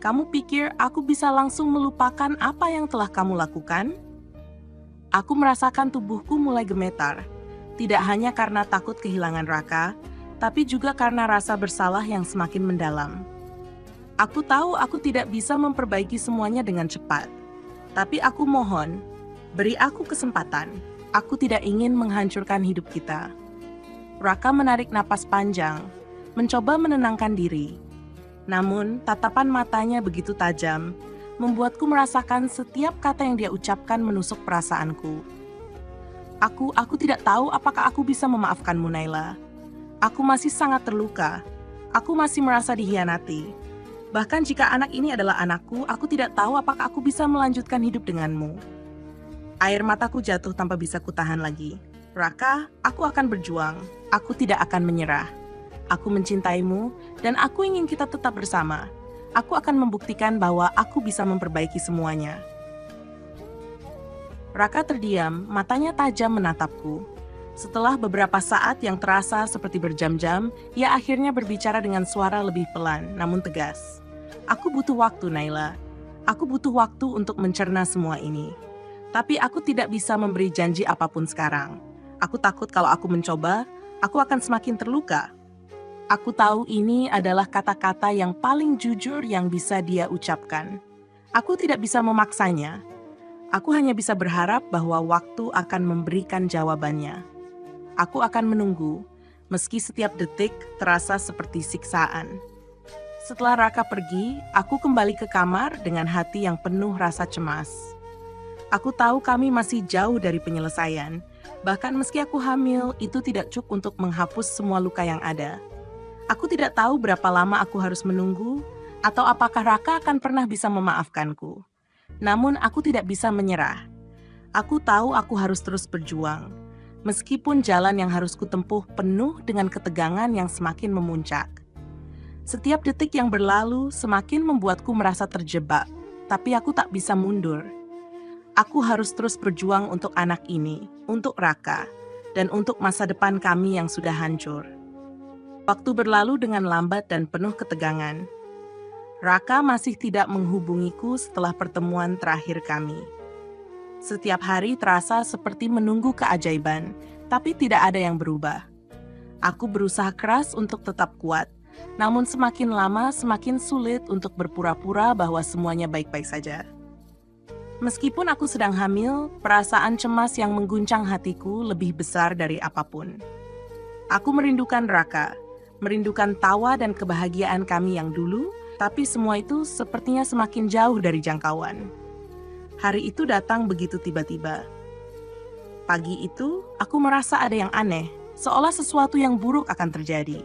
Kamu pikir aku bisa langsung melupakan apa yang telah kamu lakukan?" Aku merasakan tubuhku mulai gemetar, tidak hanya karena takut kehilangan Raka, tapi juga karena rasa bersalah yang semakin mendalam. Aku tahu aku tidak bisa memperbaiki semuanya dengan cepat, tapi aku mohon, beri aku kesempatan. Aku tidak ingin menghancurkan hidup kita. Raka menarik napas panjang, mencoba menenangkan diri. Namun, tatapan matanya begitu tajam, membuatku merasakan setiap kata yang dia ucapkan menusuk perasaanku. Aku tidak tahu apakah aku bisa memaafkanmu, Naila. Aku masih sangat terluka. Aku masih merasa dikhianati. Bahkan jika anak ini adalah anakku, aku tidak tahu apakah aku bisa melanjutkan hidup denganmu. Air mataku jatuh tanpa bisa kutahan lagi. Raka, aku akan berjuang. Aku tidak akan menyerah. Aku mencintaimu, dan aku ingin kita tetap bersama. Aku akan membuktikan bahwa aku bisa memperbaiki semuanya. Raka terdiam, matanya tajam menatapku. Setelah beberapa saat yang terasa seperti berjam-jam, ia akhirnya berbicara dengan suara lebih pelan, namun tegas. Aku butuh waktu, Naila. Aku butuh waktu untuk mencerna semua ini. Tapi aku tidak bisa memberi janji apapun sekarang. Aku takut kalau aku mencoba, aku akan semakin terluka. Aku tahu ini adalah kata-kata yang paling jujur yang bisa dia ucapkan. Aku tidak bisa memaksanya. Aku hanya bisa berharap bahwa waktu akan memberikan jawabannya. Aku akan menunggu, meski setiap detik terasa seperti siksaan. Setelah Raka pergi, aku kembali ke kamar dengan hati yang penuh rasa cemas. Aku tahu kami masih jauh dari penyelesaian. Bahkan meski aku hamil, itu tidak cukup untuk menghapus semua luka yang ada. Aku tidak tahu berapa lama aku harus menunggu, atau apakah Raka akan pernah bisa memaafkanku. Namun aku tidak bisa menyerah. Aku tahu aku harus terus berjuang. Meskipun jalan yang harus kutempuh penuh dengan ketegangan yang semakin memuncak. Setiap detik yang berlalu semakin membuatku merasa terjebak, tapi aku tak bisa mundur. Aku harus terus berjuang untuk anak ini, untuk Raka, dan untuk masa depan kami yang sudah hancur. Waktu berlalu dengan lambat dan penuh ketegangan. Raka masih tidak menghubungiku setelah pertemuan terakhir kami. Setiap hari terasa seperti menunggu keajaiban, tapi tidak ada yang berubah. Aku berusaha keras untuk tetap kuat, namun semakin lama semakin sulit untuk berpura-pura bahwa semuanya baik-baik saja. Meskipun aku sedang hamil, perasaan cemas yang mengguncang hatiku lebih besar dari apapun. Aku merindukan Raka, merindukan tawa dan kebahagiaan kami yang dulu, tapi semua itu sepertinya semakin jauh dari jangkauan. Hari itu datang begitu tiba-tiba. Pagi itu, aku merasa ada yang aneh, seolah sesuatu yang buruk akan terjadi.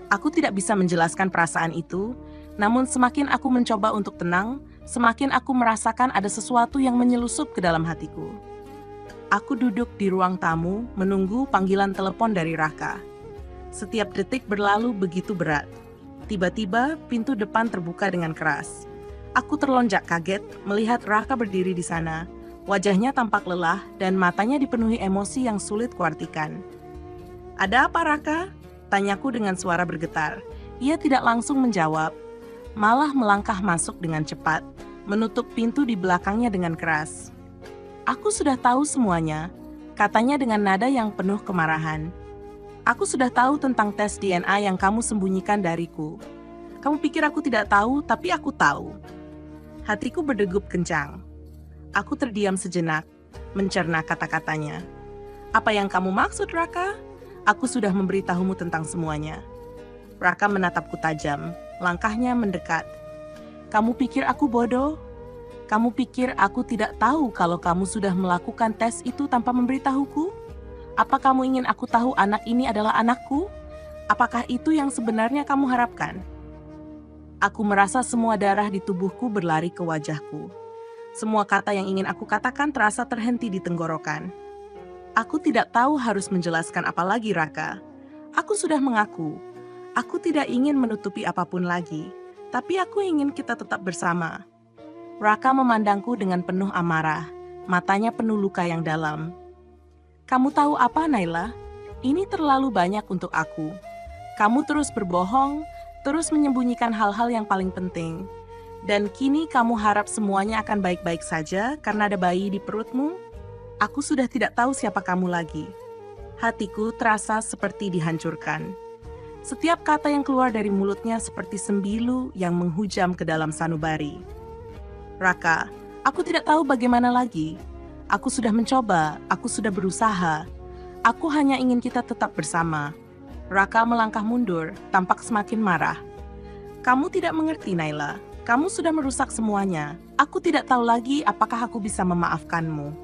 Aku tidak bisa menjelaskan perasaan itu, namun semakin aku mencoba untuk tenang, semakin aku merasakan ada sesuatu yang menyelusup ke dalam hatiku. Aku duduk di ruang tamu, menunggu panggilan telepon dari Raka. Setiap detik berlalu begitu berat. Tiba-tiba, pintu depan terbuka dengan keras. Aku terlonjak kaget melihat Raka berdiri di sana. Wajahnya tampak lelah dan matanya dipenuhi emosi yang sulit kuartikan. "Ada apa, Raka?" Tanyaku dengan suara bergetar. Ia tidak langsung menjawab, malah melangkah masuk dengan cepat, menutup pintu di belakangnya dengan keras. "Aku sudah tahu semuanya," katanya dengan nada yang penuh kemarahan. "Aku sudah tahu tentang tes DNA yang kamu sembunyikan dariku. Kamu pikir aku tidak tahu, tapi aku tahu." Hatiku berdegup kencang. Aku terdiam sejenak, mencerna kata-katanya. "Apa yang kamu maksud, Raka? Aku sudah memberitahumu tentang semuanya." Raka menatapku tajam, langkahnya mendekat. "Kamu pikir aku bodoh? Kamu pikir aku tidak tahu kalau kamu sudah melakukan tes itu tanpa memberitahuku? Apa kamu ingin aku tahu anak ini adalah anakku? Apakah itu yang sebenarnya kamu harapkan?" Aku merasa semua darah di tubuhku berlari ke wajahku. Semua kata yang ingin aku katakan terasa terhenti di tenggorokan. Aku tidak tahu harus menjelaskan apa lagi, Raka. Aku sudah mengaku. Aku tidak ingin menutupi apapun lagi, tapi aku ingin kita tetap bersama. Raka memandangku dengan penuh amarah, matanya penuh luka yang dalam. "Kamu tahu apa, Naila? Ini terlalu banyak untuk aku. Kamu terus berbohong, terus menyembunyikan hal-hal yang paling penting. Dan kini kamu harap semuanya akan baik-baik saja karena ada bayi di perutmu? Aku sudah tidak tahu siapa kamu lagi." Hatiku terasa seperti dihancurkan. Setiap kata yang keluar dari mulutnya seperti sembilu yang menghujam ke dalam sanubari. "Raka, aku tidak tahu bagaimana lagi. Aku sudah mencoba, aku sudah berusaha. Aku hanya ingin kita tetap bersama." Raka melangkah mundur, tampak semakin marah. "Kamu tidak mengerti, Naila. Kamu sudah merusak semuanya. Aku tidak tahu lagi apakah aku bisa memaafkanmu."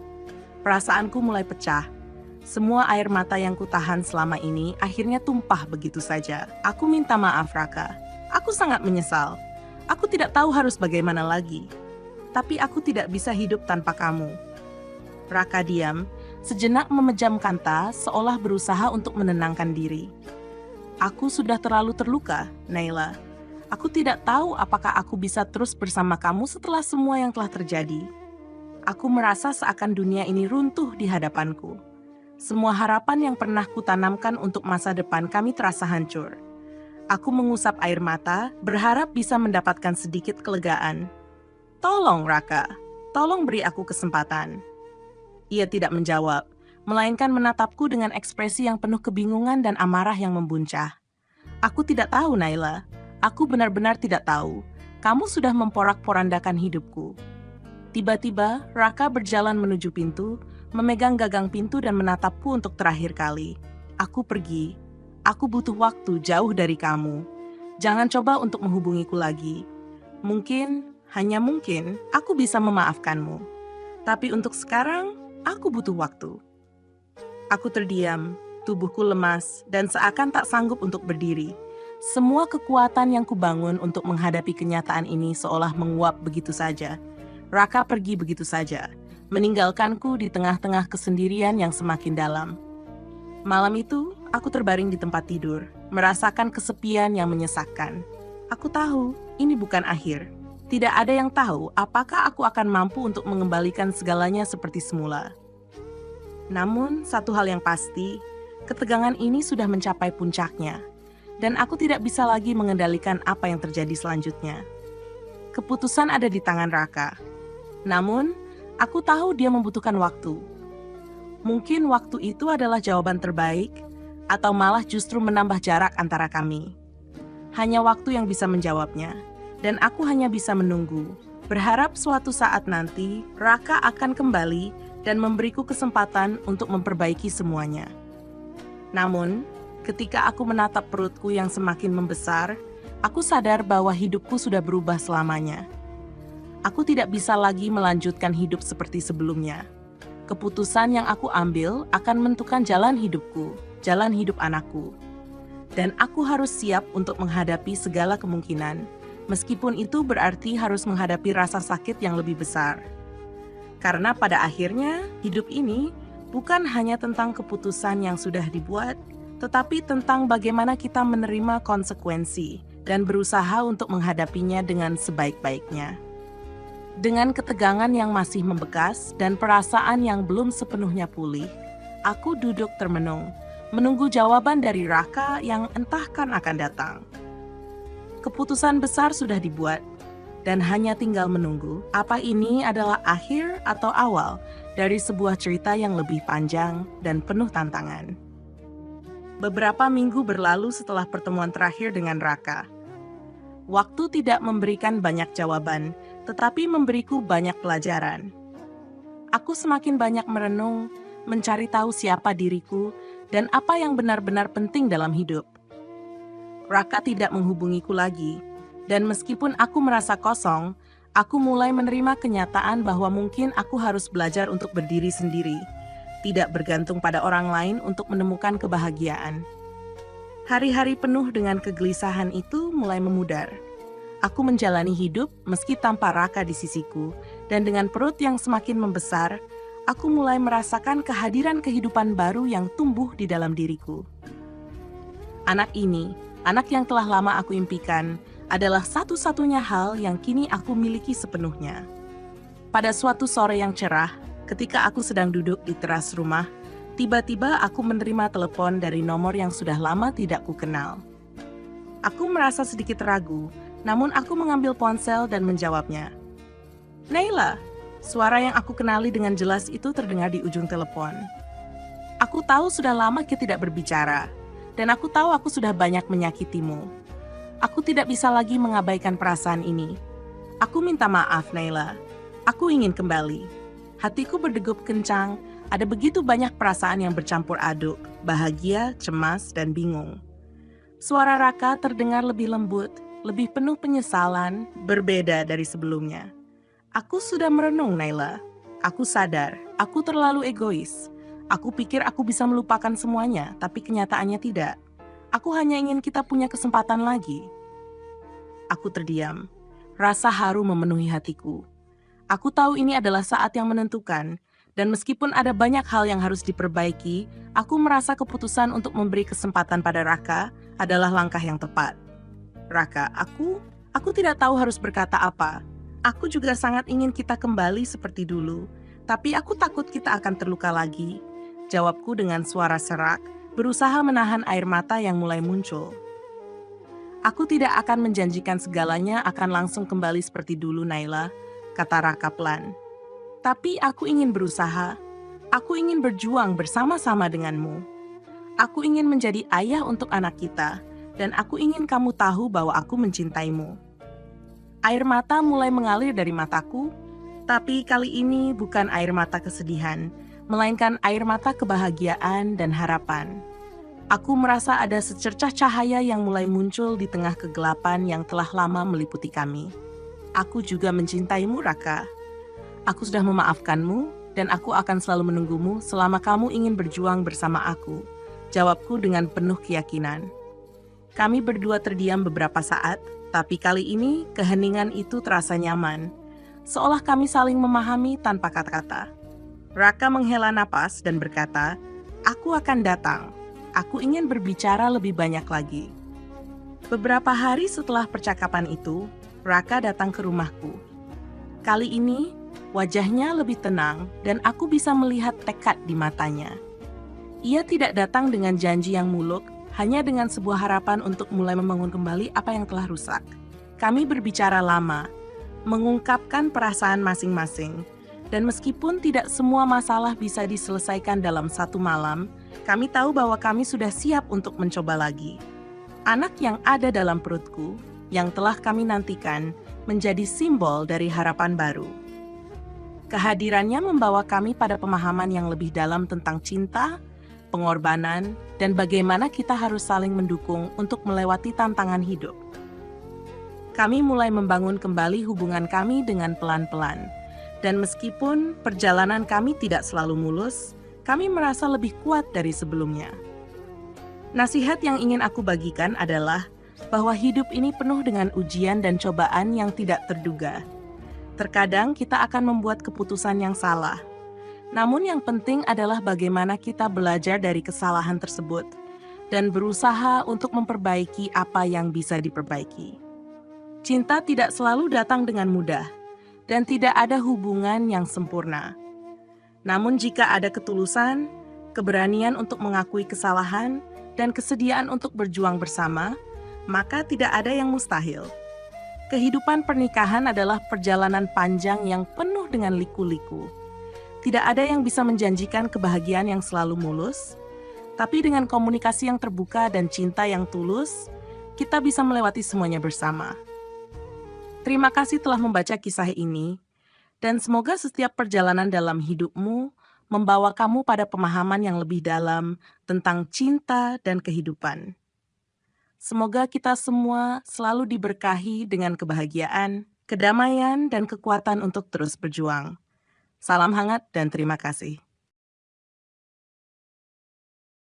Perasaanku mulai pecah. Semua air mata yang kutahan selama ini akhirnya tumpah begitu saja. Aku minta maaf, Raka. Aku sangat menyesal. Aku tidak tahu harus bagaimana lagi. Tapi aku tidak bisa hidup tanpa kamu. Raka diam, sejenak memejamkan tas seolah berusaha untuk menenangkan diri. "Aku sudah terlalu terluka, Naila. Aku tidak tahu apakah aku bisa terus bersama kamu setelah semua yang telah terjadi. Aku merasa seakan dunia ini runtuh di hadapanku. Semua harapan yang pernah kutanamkan untuk masa depan kami terasa hancur. Aku mengusap air mata, berharap bisa mendapatkan sedikit kelegaan. Tolong, Raka. Tolong beri aku kesempatan. Ia tidak menjawab, melainkan menatapku dengan ekspresi yang penuh kebingungan dan amarah yang membuncah. Aku tidak tahu, Naila. Aku benar-benar tidak tahu. Kamu sudah memporak-porandakan hidupku. Tiba-tiba, Raka berjalan menuju pintu, memegang gagang pintu dan menatapku untuk terakhir kali. Aku pergi. Aku butuh waktu jauh dari kamu. Jangan coba untuk menghubungiku lagi. Mungkin, hanya mungkin, aku bisa memaafkanmu. Tapi untuk sekarang, aku butuh waktu. Aku terdiam, tubuhku lemas, dan seakan tak sanggup untuk berdiri. Semua kekuatan yang kubangun untuk menghadapi kenyataan ini seolah menguap begitu saja. Raka pergi begitu saja, meninggalkanku di tengah-tengah kesendirian yang semakin dalam. Malam itu, aku terbaring di tempat tidur, merasakan kesepian yang menyesakkan. Aku tahu, ini bukan akhir. Tidak ada yang tahu apakah aku akan mampu untuk mengembalikan segalanya seperti semula. Namun, satu hal yang pasti, ketegangan ini sudah mencapai puncaknya. Dan aku tidak bisa lagi mengendalikan apa yang terjadi selanjutnya. Keputusan ada di tangan Raka. Namun, aku tahu dia membutuhkan waktu. Mungkin waktu itu adalah jawaban terbaik, atau malah justru menambah jarak antara kami. Hanya waktu yang bisa menjawabnya, dan aku hanya bisa menunggu. Berharap suatu saat nanti, Raka akan kembali dan memberiku kesempatan untuk memperbaiki semuanya. Namun, ketika aku menatap perutku yang semakin membesar, aku sadar bahwa hidupku sudah berubah selamanya. Aku tidak bisa lagi melanjutkan hidup seperti sebelumnya. Keputusan yang aku ambil akan menentukan jalan hidupku, jalan hidup anakku. Dan aku harus siap untuk menghadapi segala kemungkinan, meskipun itu berarti harus menghadapi rasa sakit yang lebih besar. Karena pada akhirnya, hidup ini bukan hanya tentang keputusan yang sudah dibuat, tetapi tentang bagaimana kita menerima konsekuensi dan berusaha untuk menghadapinya dengan sebaik-baiknya. Dengan ketegangan yang masih membekas dan perasaan yang belum sepenuhnya pulih, aku duduk termenung, menunggu jawaban dari Raka yang entahkan akan datang. Keputusan besar sudah dibuat, dan hanya tinggal menunggu apa ini adalah akhir atau awal dari sebuah cerita yang lebih panjang dan penuh tantangan. Beberapa minggu berlalu setelah pertemuan terakhir dengan Raka. Waktu tidak memberikan banyak jawaban, tetapi memberiku banyak pelajaran. Aku semakin banyak merenung, mencari tahu siapa diriku, dan apa yang benar-benar penting dalam hidup. Raka tidak menghubungiku lagi, dan meskipun aku merasa kosong, aku mulai menerima kenyataan bahwa mungkin aku harus belajar untuk berdiri sendiri, tidak bergantung pada orang lain untuk menemukan kebahagiaan. Hari-hari penuh dengan kegelisahan itu mulai memudar. Aku menjalani hidup meski tanpa Raka di sisiku, dan dengan perut yang semakin membesar, aku mulai merasakan kehadiran kehidupan baru yang tumbuh di dalam diriku. Anak ini, anak yang telah lama aku impikan, adalah satu-satunya hal yang kini aku miliki sepenuhnya. Pada suatu sore yang cerah, ketika aku sedang duduk di teras rumah, tiba-tiba aku menerima telepon dari nomor yang sudah lama tidak kukenal. Aku merasa sedikit ragu, namun aku mengambil ponsel dan menjawabnya. Naila, suara yang aku kenali dengan jelas itu terdengar di ujung telepon. Aku tahu sudah lama kita tidak berbicara, dan aku tahu aku sudah banyak menyakitimu. Aku tidak bisa lagi mengabaikan perasaan ini. Aku minta maaf, Naila. Aku ingin kembali. Hatiku berdegup kencang, ada begitu banyak perasaan yang bercampur aduk, bahagia, cemas, dan bingung. Suara Raka terdengar lebih lembut, lebih penuh penyesalan, berbeda dari sebelumnya. Aku sudah merenung, Naila. Aku sadar, aku terlalu egois. Aku pikir aku bisa melupakan semuanya, tapi kenyataannya tidak. Aku hanya ingin kita punya kesempatan lagi. Aku terdiam. Rasa haru memenuhi hatiku. Aku tahu ini adalah saat yang menentukan, dan meskipun ada banyak hal yang harus diperbaiki, aku merasa keputusan untuk memberi kesempatan pada Raka adalah langkah yang tepat. Raka, aku tidak tahu harus berkata apa. Aku juga sangat ingin kita kembali seperti dulu, tapi aku takut kita akan terluka lagi. Jawabku dengan suara serak, berusaha menahan air mata yang mulai muncul. Aku tidak akan menjanjikan segalanya akan langsung kembali seperti dulu, Naila, kata Raka pelan. Tapi aku ingin berusaha. Aku ingin berjuang bersama-sama denganmu. Aku ingin menjadi ayah untuk anak kita, dan aku ingin kamu tahu bahwa aku mencintaimu. Air mata mulai mengalir dari mataku, tapi kali ini bukan air mata kesedihan, melainkan air mata kebahagiaan dan harapan. Aku merasa ada secercah cahaya yang mulai muncul di tengah kegelapan yang telah lama meliputi kami. Aku juga mencintaimu, Raka. Aku sudah memaafkanmu, dan aku akan selalu menunggumu selama kamu ingin berjuang bersama aku. Jawabku dengan penuh keyakinan. Kami berdua terdiam beberapa saat, tapi kali ini keheningan itu terasa nyaman. Seolah kami saling memahami tanpa kata-kata. Raka menghela napas dan berkata, "Aku akan datang. Aku ingin berbicara lebih banyak lagi." Beberapa hari setelah percakapan itu, Raka datang ke rumahku. Kali ini, wajahnya lebih tenang dan aku bisa melihat tekad di matanya. Ia tidak datang dengan janji yang muluk, hanya dengan sebuah harapan untuk mulai membangun kembali apa yang telah rusak. Kami berbicara lama, mengungkapkan perasaan masing-masing, dan meskipun tidak semua masalah bisa diselesaikan dalam satu malam, kami tahu bahwa kami sudah siap untuk mencoba lagi. Anak yang ada dalam perutku, yang telah kami nantikan, menjadi simbol dari harapan baru. Kehadirannya membawa kami pada pemahaman yang lebih dalam tentang cinta, pengorbanan, dan bagaimana kita harus saling mendukung untuk melewati tantangan hidup. Kami mulai membangun kembali hubungan kami dengan pelan-pelan, dan meskipun perjalanan kami tidak selalu mulus, kami merasa lebih kuat dari sebelumnya. Nasihat yang ingin aku bagikan adalah bahwa hidup ini penuh dengan ujian dan cobaan yang tidak terduga. Terkadang kita akan membuat keputusan yang salah. Namun yang penting adalah bagaimana kita belajar dari kesalahan tersebut dan berusaha untuk memperbaiki apa yang bisa diperbaiki. Cinta tidak selalu datang dengan mudah dan tidak ada hubungan yang sempurna. Namun jika ada ketulusan, keberanian untuk mengakui kesalahan, dan kesediaan untuk berjuang bersama, maka tidak ada yang mustahil. Kehidupan pernikahan adalah perjalanan panjang yang penuh dengan liku-liku. Tidak ada yang bisa menjanjikan kebahagiaan yang selalu mulus, tapi dengan komunikasi yang terbuka dan cinta yang tulus, kita bisa melewati semuanya bersama. Terima kasih telah membaca kisah ini, dan semoga setiap perjalanan dalam hidupmu membawa kamu pada pemahaman yang lebih dalam tentang cinta dan kehidupan. Semoga kita semua selalu diberkahi dengan kebahagiaan, kedamaian, dan kekuatan untuk terus berjuang. Salam hangat dan terima kasih.